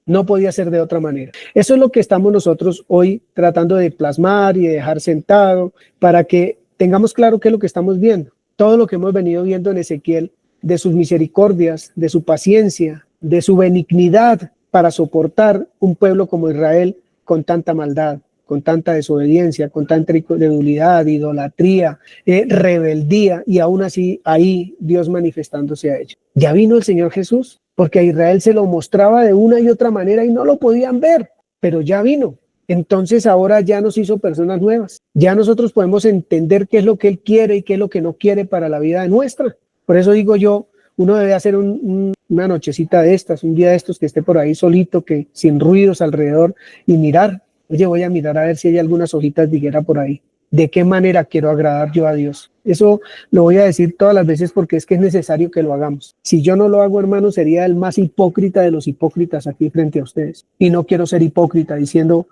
No podía ser de otra manera. Eso es lo que estamos nosotros hoy tratando de plasmar y de dejar sentado para que tengamos claro qué es lo que estamos viendo. Todo lo que hemos venido viendo en Ezequiel, de sus misericordias, de su paciencia, de su benignidad para soportar un pueblo como Israel con tanta maldad, con tanta desobediencia, con tanta incredulidad, idolatría, rebeldía, y aún así ahí Dios manifestándose a ellos. Ya vino el Señor Jesús, porque a Israel se lo mostraba de una y otra manera y no lo podían ver, pero ya vino. Entonces ahora ya nos hizo personas nuevas. Ya nosotros podemos entender qué es lo que Él quiere y qué es lo que no quiere para la vida nuestra. Por eso digo yo, uno debe hacer una nochecita de estas, un día de estos que esté por ahí solito, que sin ruidos alrededor, y mirar. Oye, voy a mirar a ver si hay algunas hojitas de higuera por ahí. ¿De qué manera quiero agradar yo a Dios? Eso lo voy a decir todas las veces porque es que es necesario que lo hagamos. Si yo no lo hago, hermano, sería el más hipócrita de los hipócritas aquí frente a ustedes. Y no quiero ser hipócrita diciendo,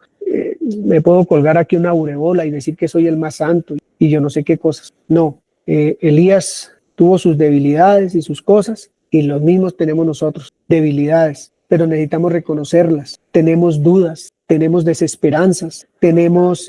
me puedo colgar aquí una aureola y decir que soy el más santo y yo no sé qué cosas. No, Elías tuvo sus debilidades y sus cosas y los mismos tenemos nosotros, debilidades, pero necesitamos reconocerlas. Tenemos dudas, tenemos desesperanzas, tenemos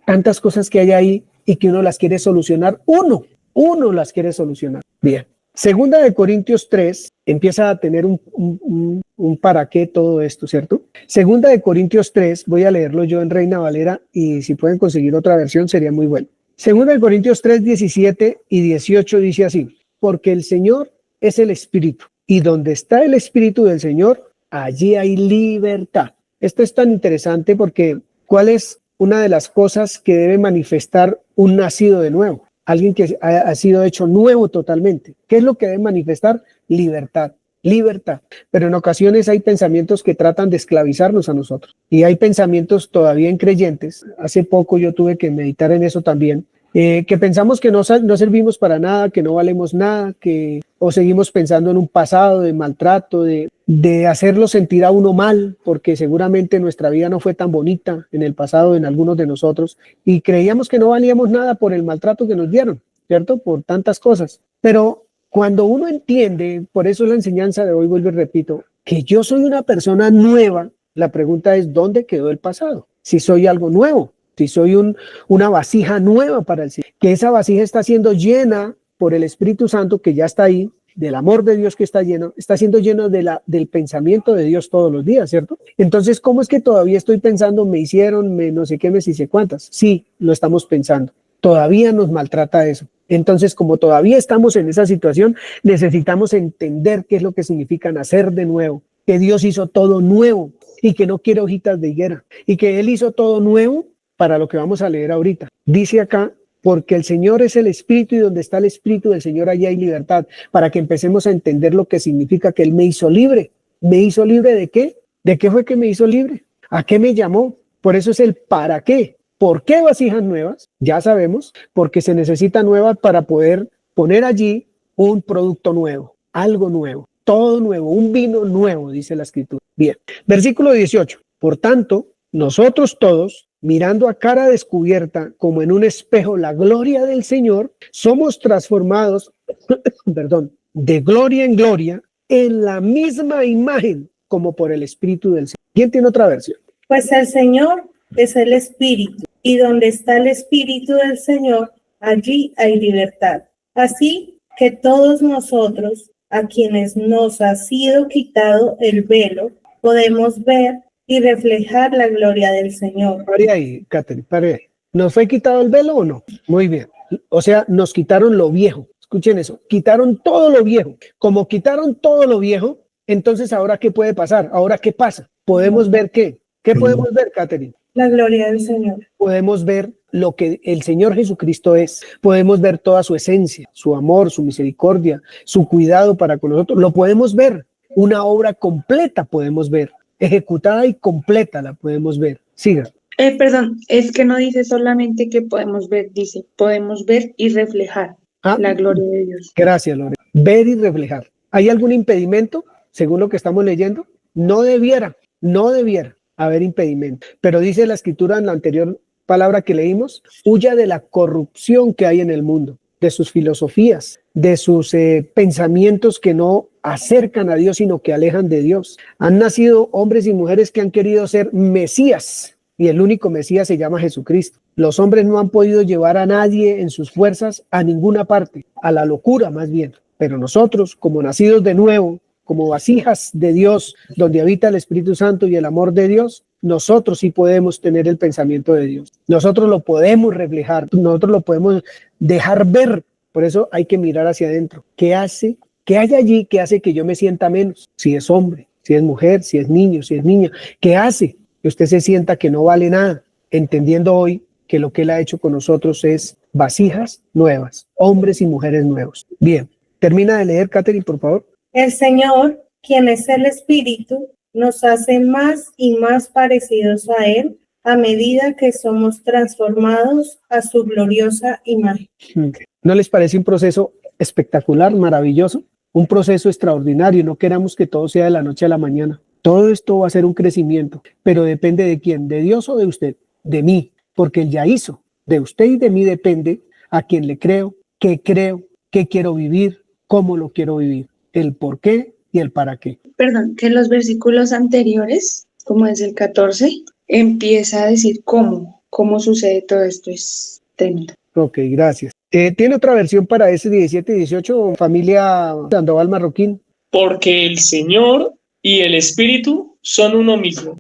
tantas cosas que hay ahí y que uno las quiere solucionar. Uno las quiere solucionar. Bien. 2 de Corintios 3 empieza a tener un para qué todo esto, ¿cierto? 2 de Corintios 3, voy a leerlo yo en Reina Valera y si pueden conseguir otra versión sería muy bueno. 2 de Corintios 3, 17 y 18 dice así: porque el Señor es el Espíritu y donde está el Espíritu del Señor, allí hay libertad. Esto es tan interesante porque ¿cuál es una de las cosas que debe manifestar un nacido de nuevo? Alguien que ha sido hecho nuevo totalmente. ¿Qué es lo que debe manifestar? Libertad. Pero en ocasiones hay pensamientos que tratan de esclavizarnos a nosotros. Y hay pensamientos todavía en creyentes. Hace poco yo tuve que meditar en eso también. Que pensamos que no servimos para nada, que no valemos nada, o seguimos pensando en un pasado de maltrato, de de hacerlo sentir a uno mal, porque seguramente nuestra vida no fue tan bonita en el pasado en algunos de nosotros y creíamos que no valíamos nada por el maltrato que nos dieron, ¿cierto? Por tantas cosas. Pero cuando uno entiende, por eso la enseñanza de hoy, vuelvo y repito, que yo soy una persona nueva, la pregunta es, ¿dónde quedó el pasado? Si soy algo nuevo, si soy una vasija nueva para el Señor, que esa vasija está siendo llena por el Espíritu Santo que ya está ahí, del amor de Dios que está lleno, está siendo lleno del pensamiento de Dios todos los días, ¿cierto? Entonces, ¿cómo es que todavía estoy pensando, me hicieron, no sé qué, me hice cuántas? Sí, lo estamos pensando. Todavía nos maltrata eso. Entonces, como todavía estamos en esa situación, necesitamos entender qué es lo que significa nacer de nuevo, que Dios hizo todo nuevo y que no quiere hojitas de higuera y que Él hizo todo nuevo para lo que vamos a leer ahorita. Dice acá, porque el Señor es el Espíritu y donde está el Espíritu del Señor allá hay libertad, para que empecemos a entender lo que significa que Él me hizo libre. ¿Me hizo libre de qué? ¿De qué fue que me hizo libre? ¿A qué me llamó? Por eso es el para qué. ¿Por qué vasijas nuevas? Ya sabemos, porque se necesita nuevas para poder poner allí un producto nuevo, algo nuevo, todo nuevo, un vino nuevo, dice la Escritura. Bien, versículo 18. Por tanto, nosotros todos, mirando a cara descubierta como en un espejo la gloria del Señor, somos transformados, de gloria en gloria, en la misma imagen como por el Espíritu del Señor. ¿Quién tiene otra versión? Pues el Señor es el Espíritu, y donde está el Espíritu del Señor, allí hay libertad. Así que todos nosotros, a quienes nos ha sido quitado el velo, podemos ver y reflejar la gloria del Señor. Pare ahí, Catherine, pare ahí. ¿Nos fue quitado el velo o no? Muy bien. O sea, nos quitaron lo viejo. Escuchen eso, quitaron todo lo viejo. Como quitaron todo lo viejo, entonces ¿ahora qué puede pasar? ¿Ahora qué pasa? ¿Podemos ver qué? ¿Qué podemos ver, Catherine? La gloria del Señor. Podemos ver lo que el Señor Jesucristo es. Podemos ver toda su esencia, su amor, su misericordia, su cuidado para con nosotros. Lo podemos ver. Una obra completa podemos ver. Ejecutada y completa la podemos ver. Siga. Perdón, es que no dice solamente que podemos ver, dice podemos ver y reflejar la gloria de Dios. Gracias, Lore. Ver y reflejar. ¿Hay algún impedimento, según lo que estamos leyendo? No debiera haber impedimento. Pero dice la Escritura en la anterior palabra que leímos, huya de la corrupción que hay en el mundo, de sus filosofías, de sus pensamientos que no acercan a Dios, sino que alejan de Dios. Han nacido hombres y mujeres que han querido ser Mesías, y el único Mesías se llama Jesucristo. Los hombres no han podido llevar a nadie en sus fuerzas a ninguna parte, a la locura más bien. Pero nosotros, como nacidos de nuevo, como vasijas de Dios, donde habita el Espíritu Santo y el amor de Dios, nosotros sí podemos tener el pensamiento de Dios. Nosotros lo podemos reflejar, nosotros lo podemos dejar ver. Por eso hay que mirar hacia adentro. ¿Qué hace? ¿Qué hay allí que hace que yo me sienta menos? Si es hombre, si es mujer, si es niño, si es niña. ¿Qué hace que usted se sienta que no vale nada? Entendiendo hoy que lo que Él ha hecho con nosotros es vasijas nuevas, hombres y mujeres nuevos. Bien, termina de leer, Catherine, por favor. El Señor, quien es el Espíritu, nos hace más y más parecidos a Él a medida que somos transformados a su gloriosa imagen. ¿No les parece un proceso espectacular, maravilloso? Un proceso extraordinario. No queramos que todo sea de la noche a la mañana. Todo esto va a ser un crecimiento, pero depende de quién, de Dios o de usted, de mí, porque Él ya hizo. De usted y de mí depende a quién le creo, qué quiero vivir, cómo lo quiero vivir, el por qué y el para qué. Perdón, que en los versículos anteriores, como es el 14, empieza a decir cómo sucede todo esto. Es tremendo. Ok, gracias. ¿Tiene otra versión para ese 17 y 18, familia Sandoval Marroquín? Porque el Señor y el Espíritu son uno mismo.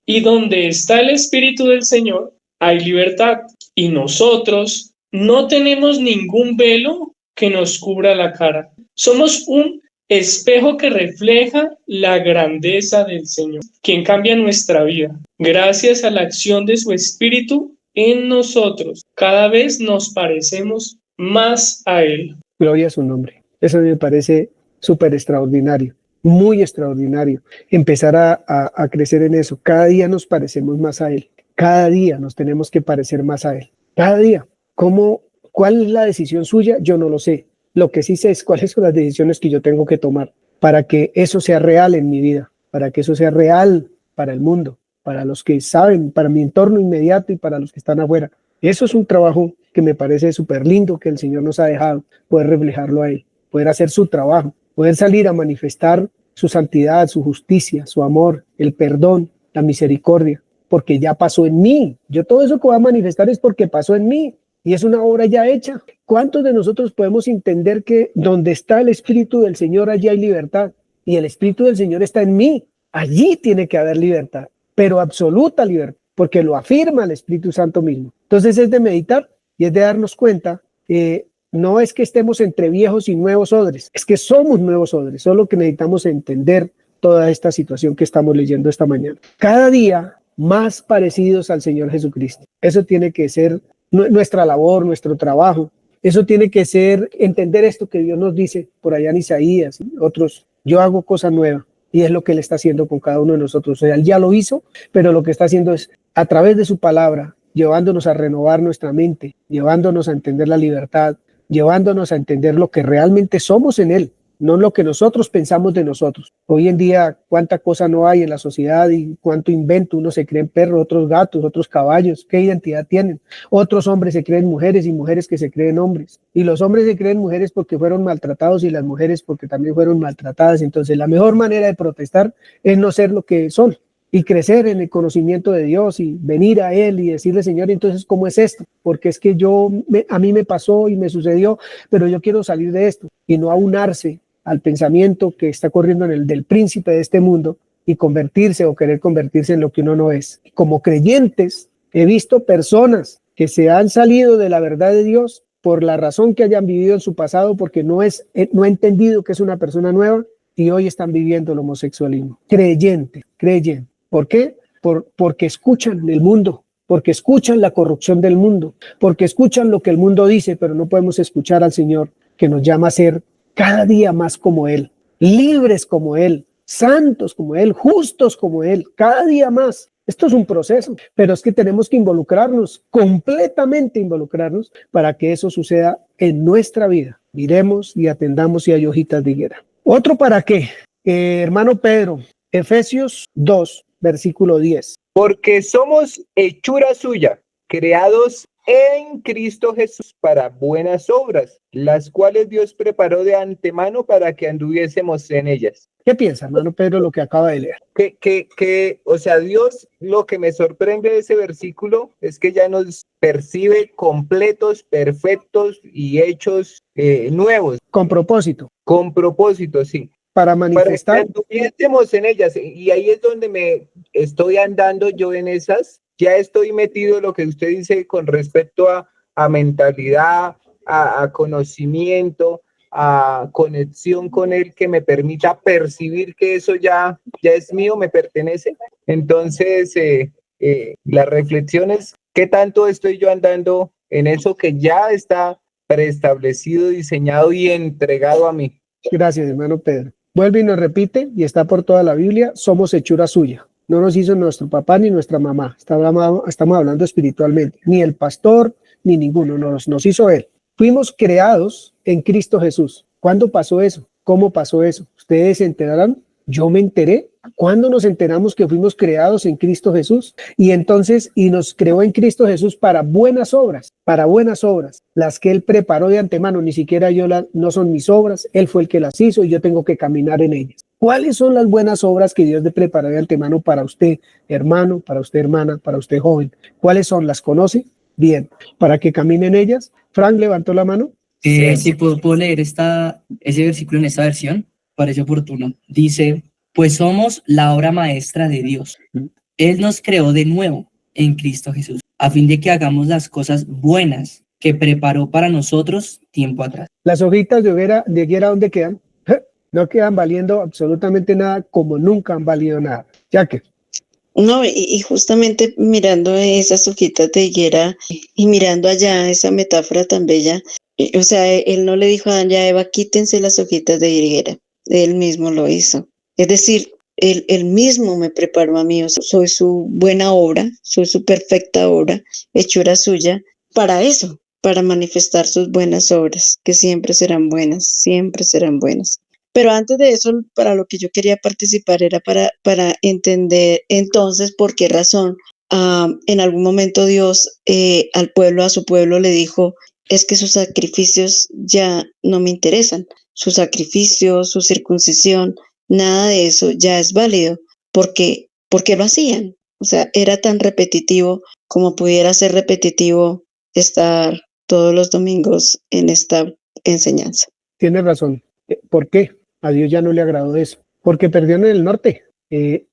Y donde está el Espíritu del Señor, hay libertad. Y nosotros no tenemos ningún velo que nos cubra la cara. Somos un espejo que refleja la grandeza del Señor, quien cambia nuestra vida. Gracias a la acción de su Espíritu en nosotros, cada vez nos parecemos más a Él. Gloria a su nombre. Eso me parece súper extraordinario, muy extraordinario. Empezar a crecer en eso. Cada día nos parecemos más a Él. Cada día nos tenemos que parecer más a Él. Cada día. ¿Cuál es la decisión suya? Yo no lo sé. Lo que sí sé es cuáles son las decisiones que yo tengo que tomar para que eso sea real en mi vida, para que eso sea real para el mundo, para los que saben, para mi entorno inmediato y para los que están afuera. Eso es un trabajo que me parece súper lindo que el Señor nos ha dejado, poder reflejarlo ahí, poder hacer su trabajo, poder salir a manifestar su santidad, su justicia, su amor, el perdón, la misericordia, porque ya pasó en mí. Yo todo eso que voy a manifestar es porque pasó en mí y es una obra ya hecha. ¿Cuántos de nosotros podemos entender que donde está el Espíritu del Señor, allí hay libertad? Y el Espíritu del Señor está en mí. Allí tiene que haber libertad, pero absoluta libertad, porque lo afirma el Espíritu Santo mismo. Entonces es de meditar y es de darnos cuenta que no es que estemos entre viejos y nuevos odres, es que somos nuevos odres, solo que necesitamos entender toda esta situación que estamos leyendo esta mañana. Cada día más parecidos al Señor Jesucristo. Eso tiene que ser nuestra labor, nuestro trabajo. Eso tiene que ser entender esto que Dios nos dice por allá en Isaías y otros. Yo hago cosa nueva y es lo que Él está haciendo con cada uno de nosotros. O sea, Él ya lo hizo, pero lo que está haciendo es a través de su palabra, llevándonos a renovar nuestra mente, llevándonos a entender la libertad, llevándonos a entender lo que realmente somos en Él, no lo que nosotros pensamos de nosotros. Hoy en día, cuánta cosa no hay en la sociedad y cuánto invento. Uno se creen perros, otros gatos, otros caballos. ¿Qué identidad tienen? Otros hombres se creen mujeres y mujeres que se creen hombres. Y los hombres se creen mujeres porque fueron maltratados y las mujeres porque también fueron maltratadas. Entonces, la mejor manera de protestar es no ser lo que son y crecer en el conocimiento de Dios y venir a Él y decirle, Señor, entonces, ¿cómo es esto? Porque es que a mí me pasó y me sucedió, pero yo quiero salir de esto y no aunarse al pensamiento que está corriendo en el del príncipe de este mundo y convertirse o querer convertirse en lo que uno no es. Como creyentes, he visto personas que se han salido de la verdad de Dios por la razón que hayan vivido en su pasado, porque no ha entendido que es una persona nueva y hoy están viviendo el homosexualismo. Creyente. ¿Por qué? Porque escuchan el mundo, porque escuchan la corrupción del mundo, porque escuchan lo que el mundo dice, pero no podemos escuchar al Señor que nos llama a ser cada día más como Él, libres como Él, santos como Él, justos como Él, cada día más. Esto es un proceso, pero es que tenemos que involucrarnos, completamente involucrarnos para que eso suceda en nuestra vida. Miremos y atendamos si hay hojitas de higuera. ¿Otro para qué? Hermano Pedro, Efesios 2, versículo 10. Porque somos hechura suya, creados en Cristo Jesús para buenas obras, las cuales Dios preparó de antemano para que anduviésemos en ellas. ¿Qué piensa, hermano Pedro, lo que acaba de leer? O sea, Dios, lo que me sorprende de ese versículo es que ya nos percibe completos, perfectos y hechos nuevos. Con propósito. Con propósito, sí. Para manifestar. Para que anduviésemos en ellas. Y ahí es donde me estoy andando yo en esas. Ya estoy metido en lo que usted dice con respecto a mentalidad, a conocimiento, a conexión con Él, que me permita percibir que eso ya es mío, me pertenece. Entonces, la reflexión es qué tanto estoy yo andando en eso que ya está preestablecido, diseñado y entregado a mí. Gracias, hermano Pedro. Vuelve y nos repite, y está por toda la Biblia, somos hechura suya. No nos hizo nuestro papá ni nuestra mamá. Estamos hablando espiritualmente. Ni el pastor, ni ninguno. Nos hizo Él. Fuimos creados en Cristo Jesús. ¿Cuándo pasó eso? ¿Cómo pasó eso? ¿Ustedes se enterarán? Yo me enteré. ¿Cuándo nos enteramos que fuimos creados en Cristo Jesús? Y entonces, y nos creó en Cristo Jesús para buenas obras, las que Él preparó de antemano. Ni siquiera no son mis obras, Él fue el que las hizo y yo tengo que caminar en ellas. ¿Cuáles son las buenas obras que Dios le preparó de antemano para usted, hermano, para usted, hermana, para usted, joven? ¿Cuáles son? ¿Las conoce? Bien. ¿Para que camine en ellas? Frank levantó la mano. Sí, puedo leer ese versículo en esta versión, parece oportuno. Dice, pues somos la obra maestra de Dios. Él nos creó de nuevo en Cristo Jesús, a fin de que hagamos las cosas buenas que preparó para nosotros tiempo atrás. Las hojitas de higuera, ¿dónde quedan? No quedan valiendo absolutamente nada, como nunca han valido nada. Ya que. No, y justamente mirando esas hojitas de higuera y mirando allá esa metáfora tan bella, o sea, Él no le dijo a Adán y a Eva, quítense las hojitas de higuera. Él mismo lo hizo. Es decir, él mismo me preparó a mí. Soy su buena obra, soy su perfecta obra, hechura suya, para eso, para manifestar sus buenas obras, que siempre serán buenas, siempre serán buenas. Pero antes de eso, para lo que yo quería participar era para entender entonces por qué razón en algún momento Dios al pueblo, a su pueblo le dijo, es que sus sacrificios ya no me interesan, sus sacrificios, su circuncisión, nada de eso ya es válido, porque lo hacían. O sea, era tan repetitivo como pudiera ser repetitivo estar todos los domingos en esta enseñanza. Tienes razón. ¿Por qué? A Dios ya no le agradó eso. Porque perdieron en el norte.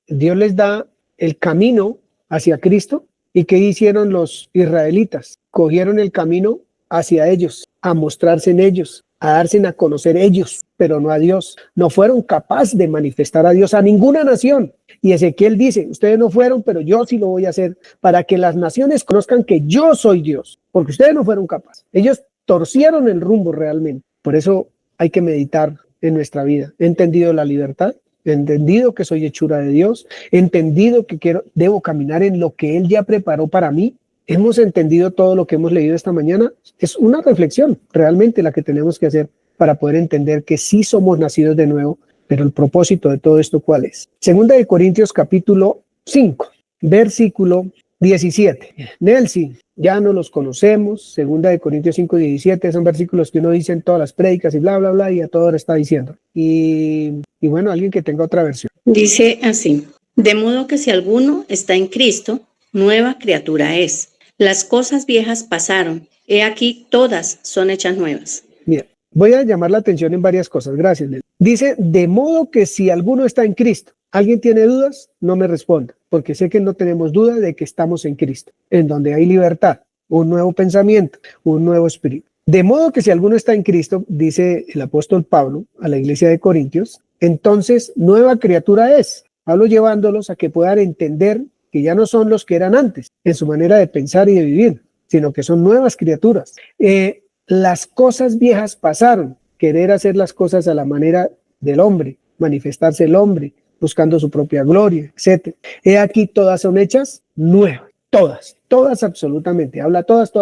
Dios les da el camino hacia Cristo. ¿Y qué hicieron los israelitas? Cogieron el camino hacia ellos, a mostrarse en ellos, a darse a conocer ellos, pero no a Dios. No fueron capaces de manifestar a Dios a ninguna nación. Y Ezequiel dice, ustedes no fueron, pero yo sí lo voy a hacer, para que las naciones conozcan que yo soy Dios, porque ustedes no fueron capaces. Ellos torcieron el rumbo realmente. Por eso hay que meditar en nuestra vida. He entendido la libertad, he entendido que soy hechura de Dios, he entendido que debo caminar en lo que Él ya preparó para mí. Hemos entendido todo lo que hemos leído esta mañana. Es una reflexión realmente la que tenemos que hacer para poder entender que sí somos nacidos de nuevo, pero el propósito de todo esto, ¿cuál es? Segunda de Corintios capítulo 5, versículo 17. Nelson, ya no los conocemos. Segunda de Corintios 5, 17, son versículos que uno dice en todas las prédicas y bla, bla, bla, y a todo ahora está diciendo. Y bueno, alguien que tenga otra versión. Dice así, de modo que si alguno está en Cristo, nueva criatura es. Las cosas viejas pasaron, he aquí todas son hechas nuevas. Bien, voy a llamar la atención en varias cosas, gracias. Dice, de modo que si alguno está en Cristo, ¿alguien tiene dudas? No me responda, porque sé que no tenemos duda de que estamos en Cristo, en donde hay libertad, un nuevo pensamiento, un nuevo espíritu. De modo que si alguno está en Cristo, dice el apóstol Pablo a la iglesia de Corintios, entonces nueva criatura es. Pablo llevándolos a que puedan entender que ya no son los que eran antes en su manera de pensar y de vivir, sino que son nuevas criaturas. Las cosas viejas pasaron, querer hacer las cosas a la manera del hombre, manifestarse el hombre, buscando su propia gloria, etc. He aquí todas son hechas nuevas, todas absolutamente, habla todas,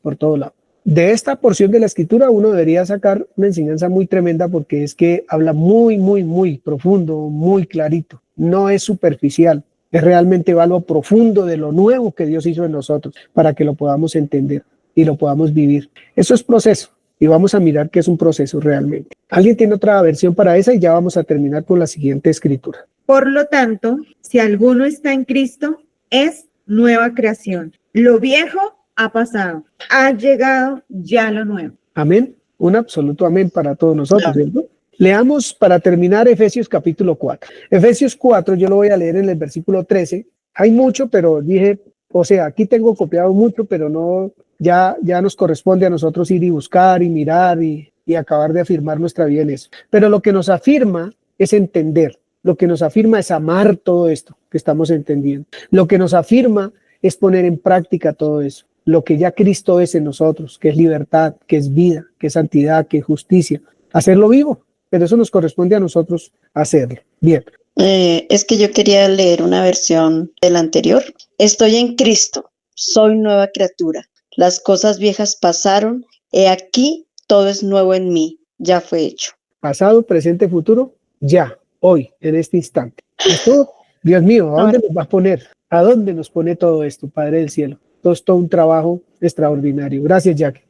por todo lado. De esta porción de la escritura uno debería sacar una enseñanza muy tremenda porque es que habla muy profundo, muy clarito, no es superficial. Es realmente va a lo profundo de lo nuevo que Dios hizo en nosotros para que lo podamos entender y lo podamos vivir. Eso es proceso y vamos a mirar que es un proceso realmente. ¿Alguien tiene otra versión para esa? Y ya vamos a terminar con la siguiente escritura. Por lo tanto, si alguno está en Cristo, es nueva creación. Lo viejo ha pasado, ha llegado ya lo nuevo. Amén. Un absoluto amén para todos nosotros, ¿cierto? Leamos para terminar Efesios capítulo 4. Efesios 4, yo lo voy a leer en el versículo 13. Hay mucho, pero dije, o sea, aquí tengo copiado mucho, pero no, ya nos corresponde a nosotros ir y buscar y mirar y acabar de afirmar nuestra vida en eso. Pero lo que nos afirma es entender, lo que nos afirma es amar todo esto que estamos entendiendo. Lo que nos afirma es poner en práctica todo eso, lo que ya Cristo es en nosotros, que es libertad, que es vida, que es santidad, que es justicia, hacerlo vivo. Pero eso nos corresponde a nosotros hacerlo. Bien. Es que yo quería leer una versión del anterior. Estoy en Cristo, soy nueva criatura. Las cosas viejas pasaron, he aquí todo es nuevo en mí, ya fue hecho. Pasado, presente, futuro, ya, hoy, en este instante. Esto, Dios mío, ¿a dónde nos va a poner? ¿A dónde nos pone todo esto, Padre del cielo? Todo es todo un trabajo extraordinario. Gracias, Jack.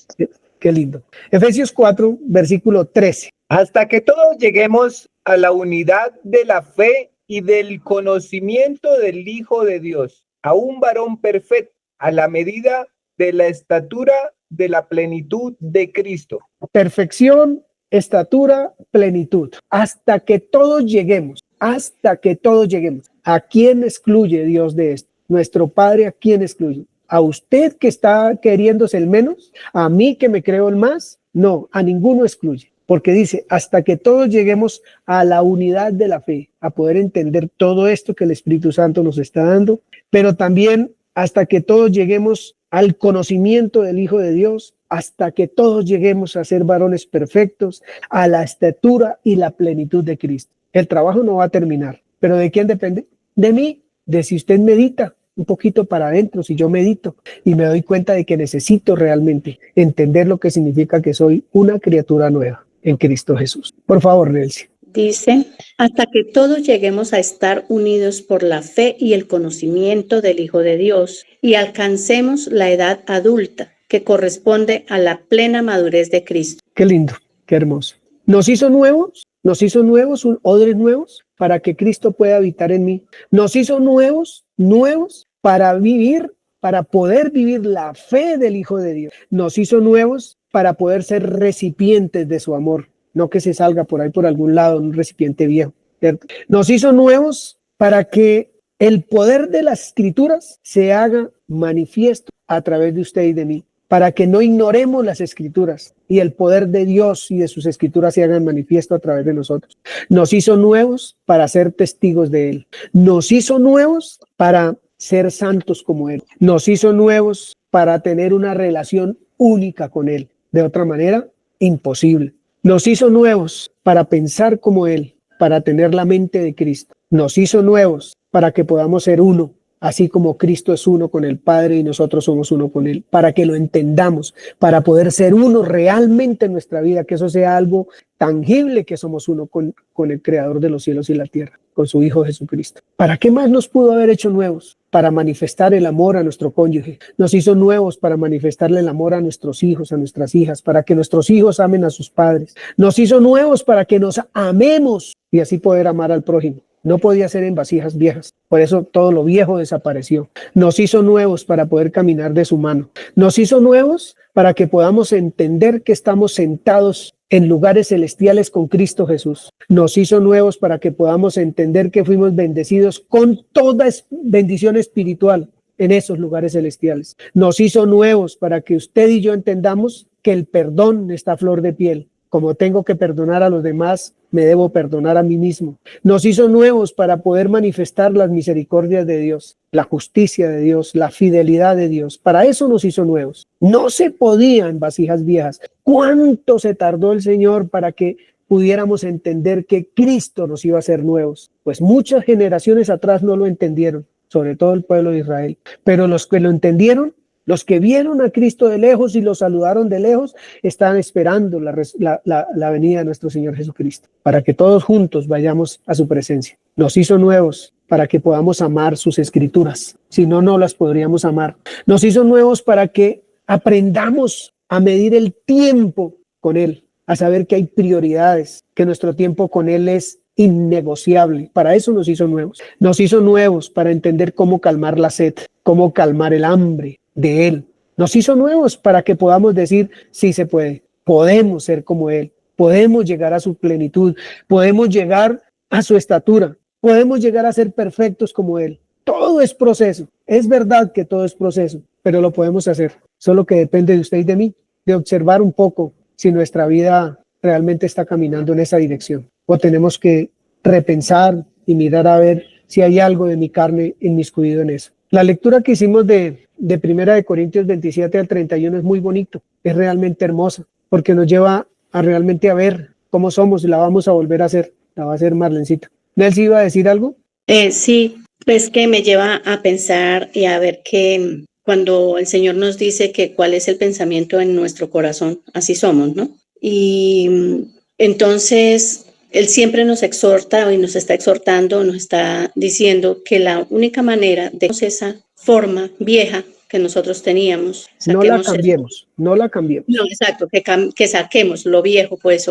Qué lindo. Efesios 4, versículo 13. Hasta que todos lleguemos a la unidad de la fe y del conocimiento del Hijo de Dios, a un varón perfecto, a la medida de la estatura de la plenitud de Cristo. Perfección, estatura, plenitud. Hasta que todos lleguemos. ¿A quién excluye Dios de esto? Nuestro Padre, ¿a quién excluye? ¿A usted que está queriéndose el menos? ¿A mí que me creo el más? No, a ninguno excluye. Porque dice, hasta que todos lleguemos a la unidad de la fe, a poder entender todo esto que el Espíritu Santo nos está dando, pero también hasta que todos lleguemos al conocimiento del Hijo de Dios, hasta que todos lleguemos a ser varones perfectos, a la estatura y la plenitud de Cristo. El trabajo no va a terminar, pero ¿de quién depende? De mí, de si usted medita un poquito para adentro, si yo medito y me doy cuenta de que necesito realmente entender lo que significa que soy una criatura nueva. en Cristo Jesús. Por favor, Nelcy. Dice, hasta que todos lleguemos a estar unidos por la fe y el conocimiento del Hijo de Dios y alcancemos la edad adulta que corresponde a la plena madurez de Cristo. Qué lindo, qué hermoso. Nos hizo nuevos, odres nuevos, para que Cristo pueda habitar en mí. Nos hizo nuevos para vivir, para poder vivir la fe del Hijo de Dios. Nos hizo nuevos para poder ser recipientes de su amor. No que se salga por ahí por algún lado un recipiente viejo, ¿cierto? Nos hizo nuevos para que el poder de las Escrituras se haga manifiesto a través de usted y de mí, para que no ignoremos las Escrituras y el poder de Dios y de sus Escrituras se hagan manifiesto a través de nosotros. Nos hizo nuevos para ser testigos de Él. Nos hizo nuevos para ser santos como Él. Nos hizo nuevos para tener una relación única con Él. De otra manera, imposible. Nos hizo nuevos para pensar como Él, para tener la mente de Cristo. Nos hizo nuevos para que podamos ser uno, así como Cristo es uno con el Padre y nosotros somos uno con Él, para que lo entendamos, para poder ser uno realmente en nuestra vida, que eso sea algo tangible, que somos uno con el Creador de los cielos y la tierra, con su Hijo Jesucristo. ¿Para qué más nos pudo haber hecho nuevos? Para manifestar el amor a nuestro cónyuge. Nos hizo nuevos para manifestarle el amor a nuestros hijos, a nuestras hijas, para que nuestros hijos amen a sus padres. Nos hizo nuevos para que nos amemos y así poder amar al prójimo. No podía ser en vasijas viejas, por eso todo lo viejo desapareció. Nos hizo nuevos para poder caminar de su mano. Nos hizo nuevos para que podamos entender que estamos sentados en lugares celestiales con Cristo Jesús. Nos hizo nuevos para que podamos entender que fuimos bendecidos con toda bendición espiritual en esos lugares celestiales. Nos hizo nuevos para que usted y yo entendamos que el perdón está a flor de piel. Como tengo que perdonar a los demás, me debo perdonar a mí mismo. Nos hizo nuevos para poder manifestar las misericordias de Dios, la justicia de Dios, la fidelidad de Dios. Para eso nos hizo nuevos. No se podía en vasijas viejas. ¿Cuánto se tardó el Señor para que pudiéramos entender que Cristo nos iba a hacer nuevos? Pues muchas generaciones atrás no lo entendieron, sobre todo el pueblo de Israel. Pero los que lo entendieron, los que vieron a Cristo de lejos y lo saludaron de lejos, están esperando la venida de nuestro Señor Jesucristo, para que todos juntos vayamos a su presencia. Nos hizo nuevos para que podamos amar sus Escrituras, si no, no las podríamos amar. Nos hizo nuevos para que aprendamos a medir el tiempo con Él, a saber que hay prioridades, que nuestro tiempo con Él es innegociable. Para eso nos hizo nuevos. Nos hizo nuevos para entender cómo calmar la sed, cómo calmar el hambre de Él. Nos hizo nuevos para que podamos decir, sí se puede, podemos ser como Él, podemos llegar a su plenitud, podemos llegar a su estatura, podemos llegar a ser perfectos como Él. Todo es proceso. Es verdad que todo es proceso, pero lo podemos hacer. Solo que depende de usted y de mí, de observar un poco si nuestra vida realmente está caminando en esa dirección. O tenemos que repensar y mirar a ver si hay algo de mi carne inmiscuido en eso. La lectura que hicimos de 1 Corintios 27 al 31 es muy bonito, es realmente hermosa, porque nos lleva a realmente a ver cómo somos y la vamos a volver a hacer, la va a hacer Marlencita. ¿Nelcy iba a decir algo? Sí, pues que me lleva a pensar y a ver que cuando el Señor nos dice que cuál es el pensamiento en nuestro corazón, así somos, ¿no? Y entonces Él siempre nos exhorta y nos está exhortando, nos está diciendo que la única manera de esa forma vieja que nosotros teníamos, no la cambiemos. No, exacto, que saquemos lo viejo, pues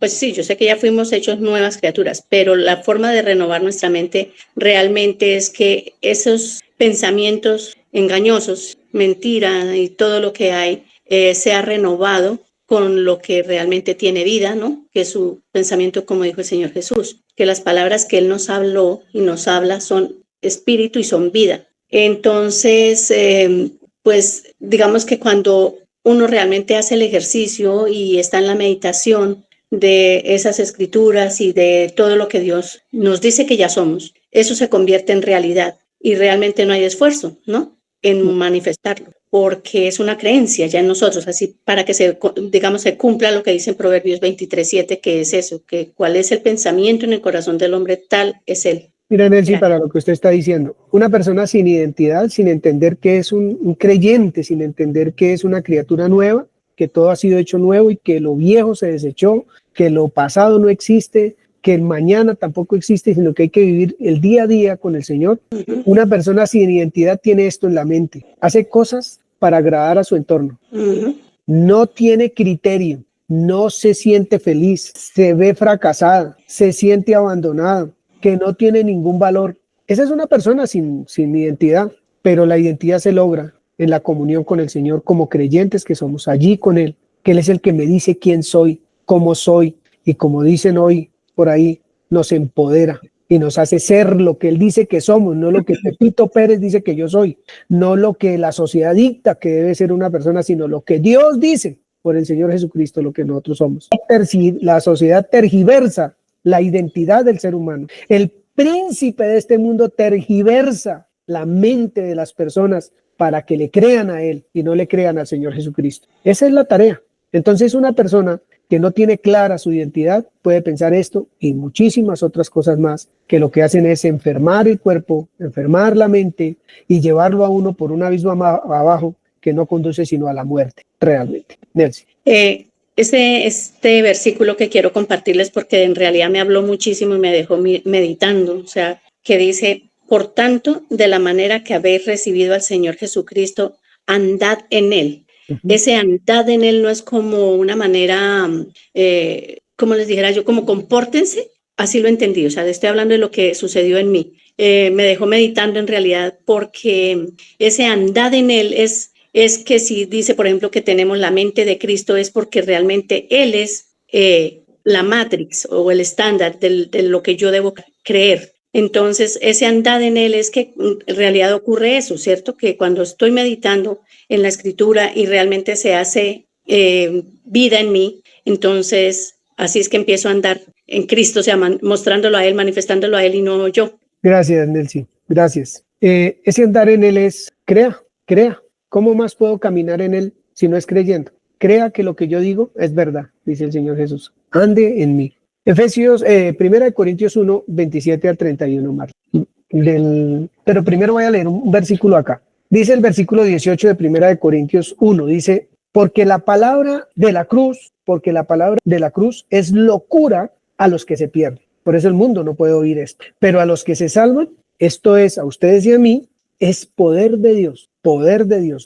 sí, yo sé que ya fuimos hechos nuevas criaturas, pero la forma de renovar nuestra mente realmente es que esos pensamientos engañosos, mentira y todo lo que hay, sea renovado con lo que realmente tiene vida, ¿no? Que es su pensamiento, como dijo el Señor Jesús, que las palabras que Él nos habló y nos habla son espíritu y son vida. Entonces, pues digamos que cuando uno realmente hace el ejercicio y está en la meditación de esas escrituras y de todo lo que Dios nos dice que ya somos, eso se convierte en realidad y realmente no hay esfuerzo, ¿no? En manifestarlo, porque es una creencia ya en nosotros, así para que se cumpla lo que dice en Proverbios 23:7, que es eso, que cuál es el pensamiento en el corazón del hombre, tal es él. Mira, Nelcy, para lo que usted está diciendo, una persona sin identidad, sin entender que es un creyente, sin entender que es una criatura nueva, que todo ha sido hecho nuevo y que lo viejo se desechó, que lo pasado no existe, que el mañana tampoco existe, sino que hay que vivir el día a día con el Señor. Una persona sin identidad tiene esto en la mente, hace cosas para agradar a su entorno, no tiene criterio, no se siente feliz, se ve fracasada, se siente abandonada, que no tiene ningún valor. Esa es una persona sin identidad, pero la identidad se logra en la comunión con el Señor como creyentes que somos, allí con Él, que Él es el que me dice quién soy, cómo soy, y como dicen hoy por ahí, nos empodera y nos hace ser lo que Él dice que somos, no lo que Pepito Pérez dice que yo soy, no lo que la sociedad dicta que debe ser una persona, sino lo que Dios dice por el Señor Jesucristo, lo que nosotros somos. La sociedad tergiversa la identidad del ser humano. El príncipe de este mundo tergiversa la mente de las personas para que le crean a Él y no le crean al Señor Jesucristo. Esa es la tarea. Entonces, una persona que no tiene clara su identidad puede pensar esto y muchísimas otras cosas más, que lo que hacen es enfermar el cuerpo, enfermar la mente y llevarlo a uno por un abismo abajo que no conduce sino a la muerte, realmente. Nelson. Este versículo que quiero compartirles porque en realidad me habló muchísimo y me dejó meditando, o sea, que dice: por tanto, de la manera que habéis recibido al Señor Jesucristo, andad en Él. Ese andad en Él no es como una manera, como les dijera yo, como compórtense, así lo entendí, o sea, estoy hablando de lo que sucedió en mí. Me dejó meditando en realidad porque ese andad en Él es que si dice, por ejemplo, que tenemos la mente de Cristo, es porque realmente Él es la matrix o el estándar de lo que yo debo creer. Entonces, ese andar en Él es que en realidad ocurre eso, ¿cierto? Que cuando estoy meditando en la Escritura y realmente se hace vida en mí, entonces así es que empiezo a andar en Cristo, o sea, mostrándolo a Él, manifestándolo a Él y no yo. Gracias, Nelson. Gracias. Ese andar en Él es crea. ¿Cómo más puedo caminar en Él si no es creyendo? Crea que lo que yo digo es verdad, dice el Señor Jesús. Ande en mí. Efesios, 1 Corintios 1, 27 al 31, pero primero voy a leer un versículo acá. Dice el versículo 18 de 1 Corintios 1, dice: porque la palabra de la cruz es locura a los que se pierden. Por eso el mundo no puede oír esto. Pero a los que se salvan, esto es a ustedes y a mí, es poder de Dios, poder de Dios.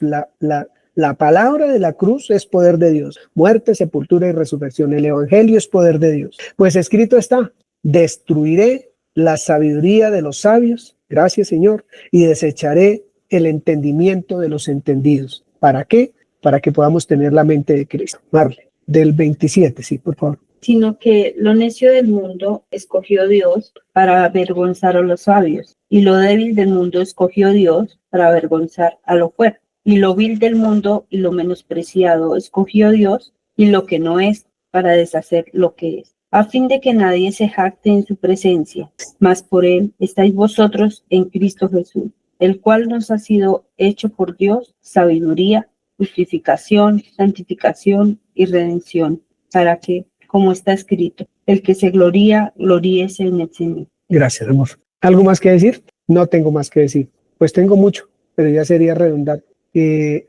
La palabra de la cruz es poder de Dios. Muerte, sepultura y resurrección. El evangelio es poder de Dios. Pues escrito está: destruiré la sabiduría de los sabios, gracias Señor, y desecharé el entendimiento de los entendidos. ¿Para qué? Para que podamos tener la mente de Cristo. Marle, del 27, sí, por favor. Sino que lo necio del mundo escogió Dios para avergonzar a los sabios, y lo débil del mundo escogió Dios para avergonzar a lo fuerte. Y lo vil del mundo y lo menospreciado escogió Dios, y lo que no es, para deshacer lo que es, a fin de que nadie se jacte en su presencia. Mas por Él estáis vosotros en Cristo Jesús, el cual nos ha sido hecho por Dios sabiduría, justificación, santificación y redención, para que, como está escrito, el que se gloría, gloríese en el Señor. Gracias, amor. ¿Algo más que decir? No tengo más que decir. Pues tengo mucho, pero ya sería redundante.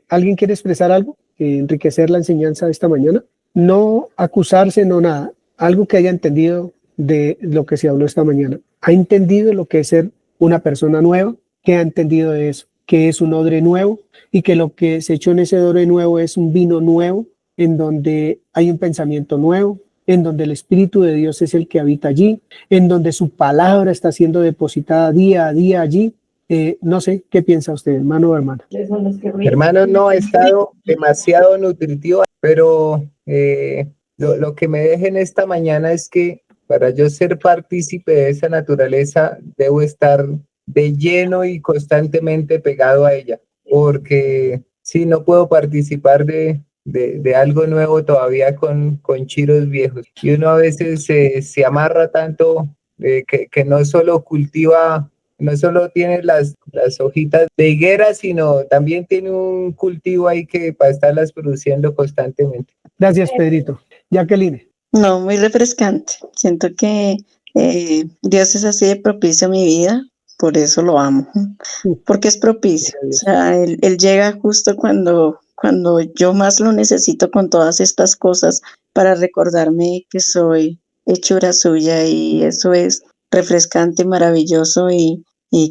¿Alguien quiere expresar algo? ¿Enriquecer la enseñanza de esta mañana? No acusarse, no nada. Algo que haya entendido de lo que se habló esta mañana. ¿Ha entendido lo que es ser una persona nueva? ¿Qué ha entendido de eso? Que es un odre nuevo y que lo que se echó en ese odre nuevo es un vino nuevo, en donde hay un pensamiento nuevo, en donde el Espíritu de Dios es el que habita allí, en donde su palabra está siendo depositada día a día allí. No sé, ¿qué piensa usted, hermano o hermana? Hermano, no ha estado demasiado nutritivo, pero lo que me dejen esta mañana es que para yo ser partícipe de esa naturaleza debo estar de lleno y constantemente pegado a ella, porque si no puedo participar de algo nuevo todavía con chiros viejos. Y uno a veces se amarra tanto que no solo cultiva, no solo tiene las hojitas de higuera, sino también tiene un cultivo ahí que para estarlas produciendo constantemente. Gracias, Pedrito. Jacqueline. No, muy refrescante. Siento que Dios es así de propicio a mi vida, por eso lo amo, porque es propicio. O sea, él llega justo cuando cuando yo más lo necesito con todas estas cosas para recordarme que soy hechura suya, y eso es refrescante, maravilloso, y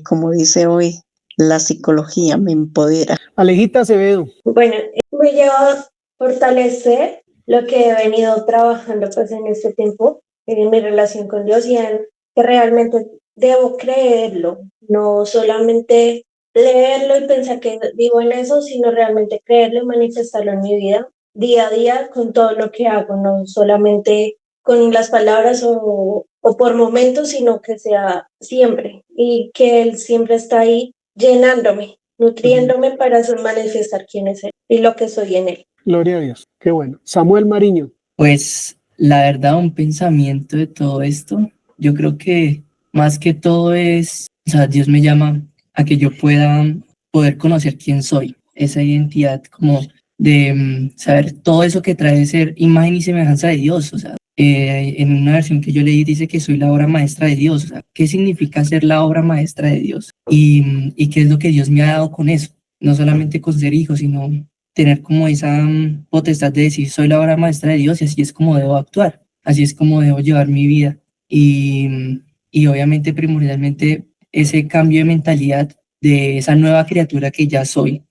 como dice hoy, la psicología me empodera. Alejita Acevedo. Bueno, me lleva a fortalecer lo que he venido trabajando pues en este tiempo, en mi relación con Dios, y en que realmente debo creerlo, no solamente leerlo y pensar que digo en eso, sino realmente creerlo y manifestarlo en mi vida, día a día, con todo lo que hago, no solamente con las palabras o por momentos, sino que sea siempre, y que Él siempre está ahí llenándome, nutriéndome para manifestar quién es Él y lo que soy en Él. Gloria a Dios, qué bueno. Samuel Mariño. Pues la verdad, un pensamiento de todo esto, yo creo que más que todo es, o sea, Dios me llama a que yo pueda poder conocer quién soy, esa identidad como de saber todo eso que trae ser imagen y semejanza de Dios. O sea, en una versión que yo leí dice que soy la obra maestra de Dios. O sea, ¿qué significa ser la obra maestra de Dios? Y qué es lo que Dios me ha dado con eso, no solamente con ser hijo, sino tener como esa potestad de decir soy la obra maestra de Dios y así es como debo actuar, así es como debo llevar mi vida. Y obviamente primordialmente ese cambio de mentalidad de esa nueva criatura que ya soy,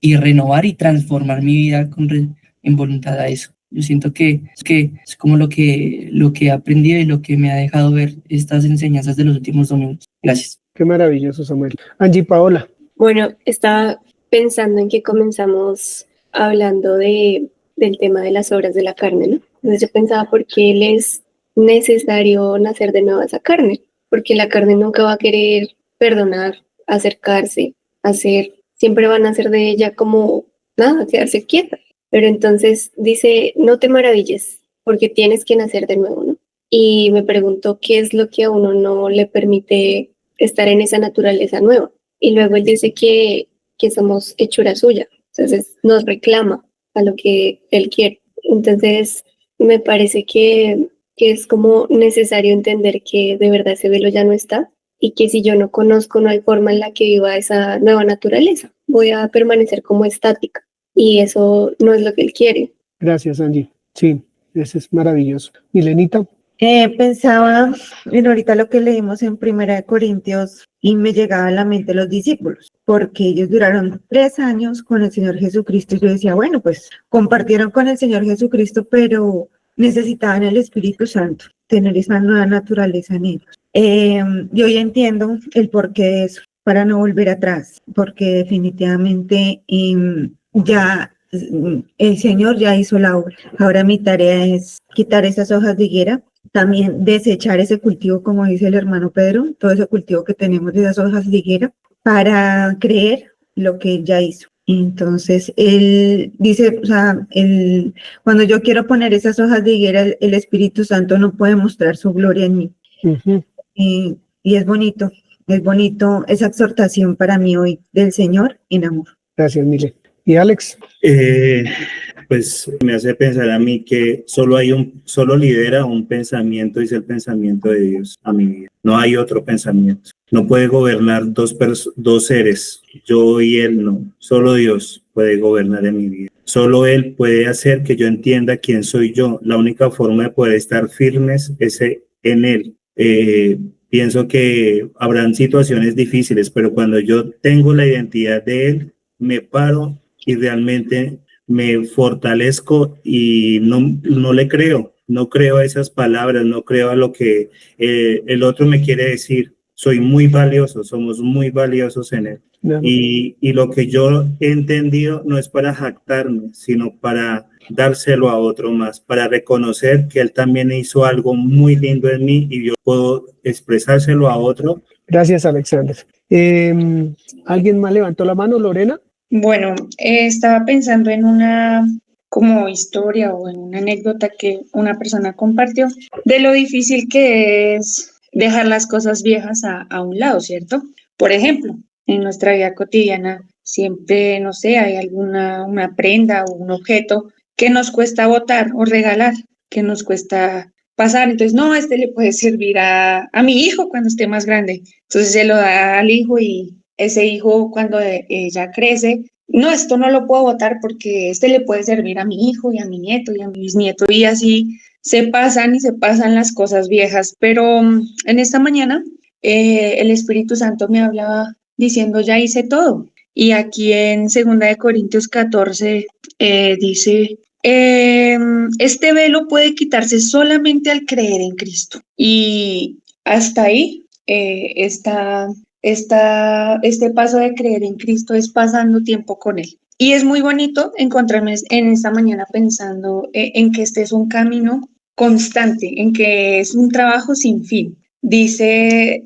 y renovar y transformar mi vida en voluntad a eso. Yo siento que es como lo que he aprendido y lo que me ha dejado ver estas enseñanzas de los últimos domingos. Gracias. Qué maravilloso, Samuel. Angie Paola. Bueno, estaba pensando en que comenzamos hablando del tema de las obras de la carne, ¿no? Entonces yo pensaba, ¿por qué le es necesario nacer de nuevo a esa carne? Porque la carne nunca va a querer perdonar, acercarse, hacer, siempre van a hacer de ella como nada, quedarse quieta. Pero entonces dice, no te maravilles, porque tienes que nacer de nuevo, ¿no? Y me pregunto qué es lo que a uno no le permite estar en esa naturaleza nueva. Y luego él dice que somos hechura suya, entonces nos reclama a lo que él quiere. Entonces me parece que es como necesario entender que de verdad ese velo ya no está, y que si yo no conozco, no hay forma en la que viva esa nueva naturaleza. Voy a permanecer como estática, y eso no es lo que él quiere. Gracias, Angie. Sí, eso es maravilloso. Milenita. Pensaba en ahorita lo que leímos en 1 Corintios y me llegaba a la mente los discípulos, porque ellos duraron 3 años con el Señor Jesucristo, y yo decía, bueno, pues compartieron con el Señor Jesucristo, pero necesitaban el Espíritu Santo, tener esa nueva naturaleza en ellos. Y hoy entiendo el porqué de eso, para no volver atrás, porque definitivamente ya el Señor ya hizo la obra. Ahora mi tarea es quitar esas hojas de higuera, también desechar ese cultivo, como dice el hermano Pedro, todo ese cultivo que tenemos de esas hojas de higuera, para creer lo que él ya hizo. Entonces, él dice, o sea, cuando yo quiero poner esas hojas de higuera, el Espíritu Santo no puede mostrar su gloria en mí. Y es bonito esa exhortación para mí hoy del Señor en amor. Gracias, Mile. ¿Y Alex? Pues me hace pensar a mí que solo lidera un pensamiento, y es el pensamiento de Dios a mi vida. No hay otro pensamiento. No puede gobernar dos seres, yo y él no. Solo Dios puede gobernar en mi vida. Solo Él puede hacer que yo entienda quién soy yo. La única forma de poder estar firmes es en Él. Pienso que habrán situaciones difíciles, pero cuando yo tengo la identidad de Él, me paro y realmente me fortalezco y no le creo, no creo a esas palabras, no creo a lo que el otro me quiere decir. Soy muy valioso, somos muy valiosos en Él. Y lo que yo he entendido no es para jactarme, sino para dárselo a otro más, para reconocer que Él también hizo algo muy lindo en mí y yo puedo expresárselo a otro. Gracias, Alexander. ¿Alguien más levantó la mano? ¿Lorena? Bueno, estaba pensando en una como historia o en una anécdota que una persona compartió de lo difícil que es dejar las cosas viejas a un lado, ¿cierto? Por ejemplo, en nuestra vida cotidiana siempre, no sé, hay una prenda o un objeto que nos cuesta botar o regalar, que nos cuesta pasar. Entonces, no, este le puede servir a mi hijo cuando esté más grande. Entonces se lo da al hijo, y ese hijo cuando ella crece no, esto no lo puedo votar porque este le puede servir a mi hijo y a mi nieto y a mi bisnieto, y así se pasan y se pasan las cosas viejas. Pero en esta mañana el Espíritu Santo me hablaba diciendo, ya hice todo. Y aquí en 2 Corintios 14 dice, este velo puede quitarse solamente al creer en Cristo. Y hasta ahí este paso de creer en Cristo es pasando tiempo con Él. Y es muy bonito encontrarme en esta mañana pensando en que este es un camino constante, en que es un trabajo sin fin. Dice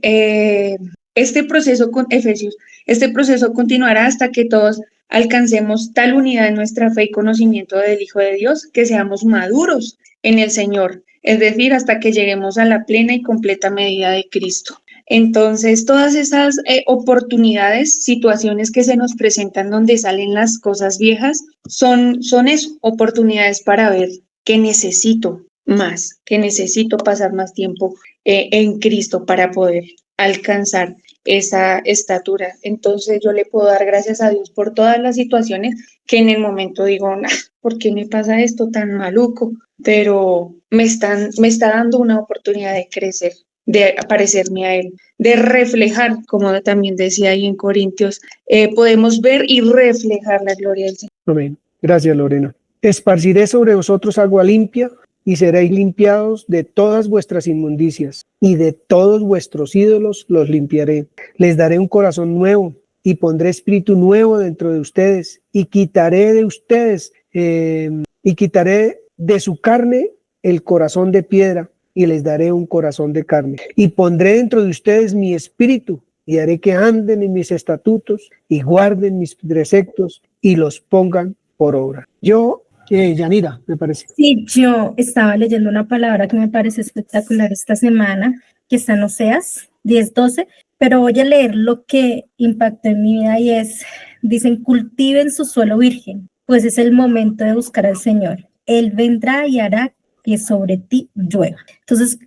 este proceso con Efesios, este proceso continuará hasta que todos alcancemos tal unidad en nuestra fe y conocimiento del Hijo de Dios, que seamos maduros en el Señor, es decir, hasta que lleguemos a la plena y completa medida de Cristo. Entonces, todas esas oportunidades, situaciones que se nos presentan donde salen las cosas viejas, son eso, oportunidades para ver que necesito más, que necesito pasar más tiempo en Cristo para poder alcanzar esa estatura. Entonces, yo le puedo dar gracias a Dios por todas las situaciones que en el momento digo, nah, ¿por qué me pasa esto tan maluco? Pero me está dando una oportunidad de crecer, de parecerme a Él, de reflejar, como también decía ahí en Corintios, podemos ver y reflejar la gloria del Señor. Amén. Gracias, Lorena. Esparciré sobre vosotros agua limpia y seréis limpiados de todas vuestras inmundicias, y de todos vuestros ídolos los limpiaré. Les daré un corazón nuevo y pondré espíritu nuevo dentro de ustedes, y quitaré de ustedes, y quitaré de su carne el corazón de piedra, y les daré un corazón de carne. Y pondré dentro de ustedes mi espíritu, y haré que anden en mis estatutos, y guarden mis preceptos, y los pongan por obra. Yanira, me parece. Sí, yo estaba leyendo una palabra que me parece espectacular esta semana, que está en Oseas 10:12, pero voy a leer lo que impactó en mi vida y dicen, cultiven su suelo virgen, pues es el momento de buscar al Señor. Él vendrá y hará que sobre ti llueva. Entonces,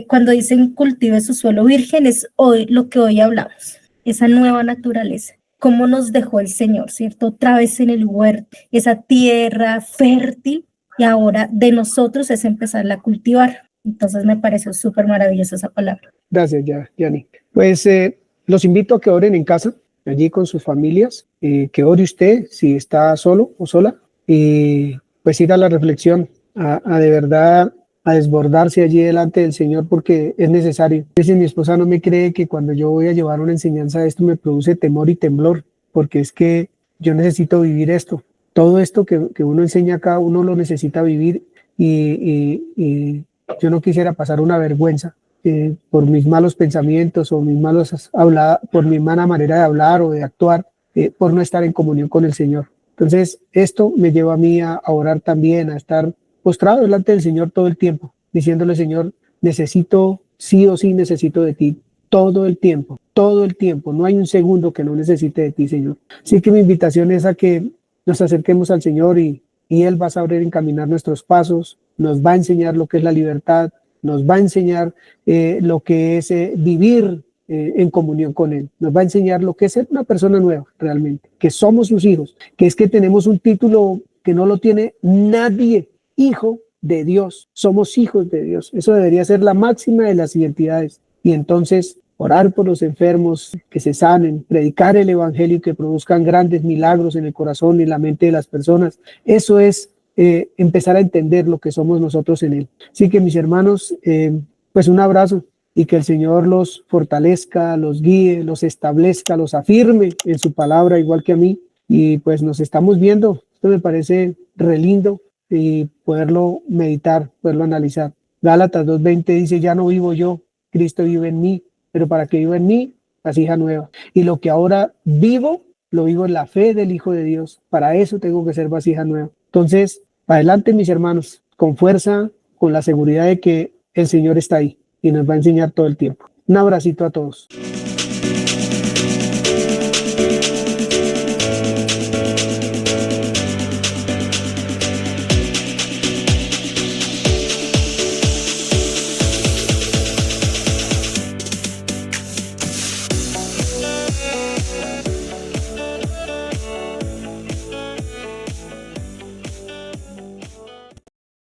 cuando dicen cultive su suelo virgen, es hoy lo que hoy hablamos, esa nueva naturaleza. Cómo nos dejó el Señor, ¿cierto? Otra vez en el huerto, esa tierra fértil, y ahora de nosotros es empezarla a cultivar. Entonces me pareció súper maravillosa esa palabra. Gracias, Yani. Pues los invito a que oren en casa, allí con sus familias, que ore usted si está solo o sola, y pues ir a la reflexión, a de verdad a desbordarse allí delante del Señor, porque es necesario. A veces mi esposa no me cree que cuando yo voy a llevar una enseñanza de esto me produce temor y temblor, porque es que yo necesito vivir esto. Todo esto que uno enseña acá, uno lo necesita vivir, y yo no quisiera pasar una vergüenza por mis malos pensamientos o por mi mala manera de hablar o de actuar, por no estar en comunión con el Señor. Entonces, esto me lleva a mí a orar también, a estar postrado delante del Señor todo el tiempo, diciéndole, Señor, necesito, sí o sí necesito de ti, todo el tiempo, no hay un segundo que no necesite de ti, Señor. Así que mi invitación es a que nos acerquemos al Señor, y Él va a saber encaminar nuestros pasos, nos va a enseñar lo que es la libertad, nos va a enseñar lo que es vivir en comunión con Él, nos va a enseñar lo que es ser una persona nueva realmente, que somos sus hijos, que es que tenemos un título que no lo tiene nadie, hijo de Dios, somos hijos de Dios. Eso debería ser la máxima de las identidades. Y entonces orar por los enfermos, que se sanen, predicar el evangelio y que produzcan grandes milagros en el corazón y en la mente de las personas. Eso es empezar a entender lo que somos nosotros en Él. Así que mis hermanos, pues un abrazo, y que el Señor los fortalezca, los guíe, los establezca, los afirme en su palabra, igual que a mí. Y pues nos estamos viendo. Esto me parece re lindo, y poderlo meditar, poderlo analizar. Gálatas 2:20 dice, ya no vivo yo, Cristo vive en mí, pero para que viva en mí, vasija nueva. Y lo que ahora vivo, lo vivo en la fe del Hijo de Dios. Para eso tengo que ser vasija nueva. Entonces, adelante mis hermanos, con fuerza, con la seguridad de que el Señor está ahí y nos va a enseñar todo el tiempo. Un abracito a todos.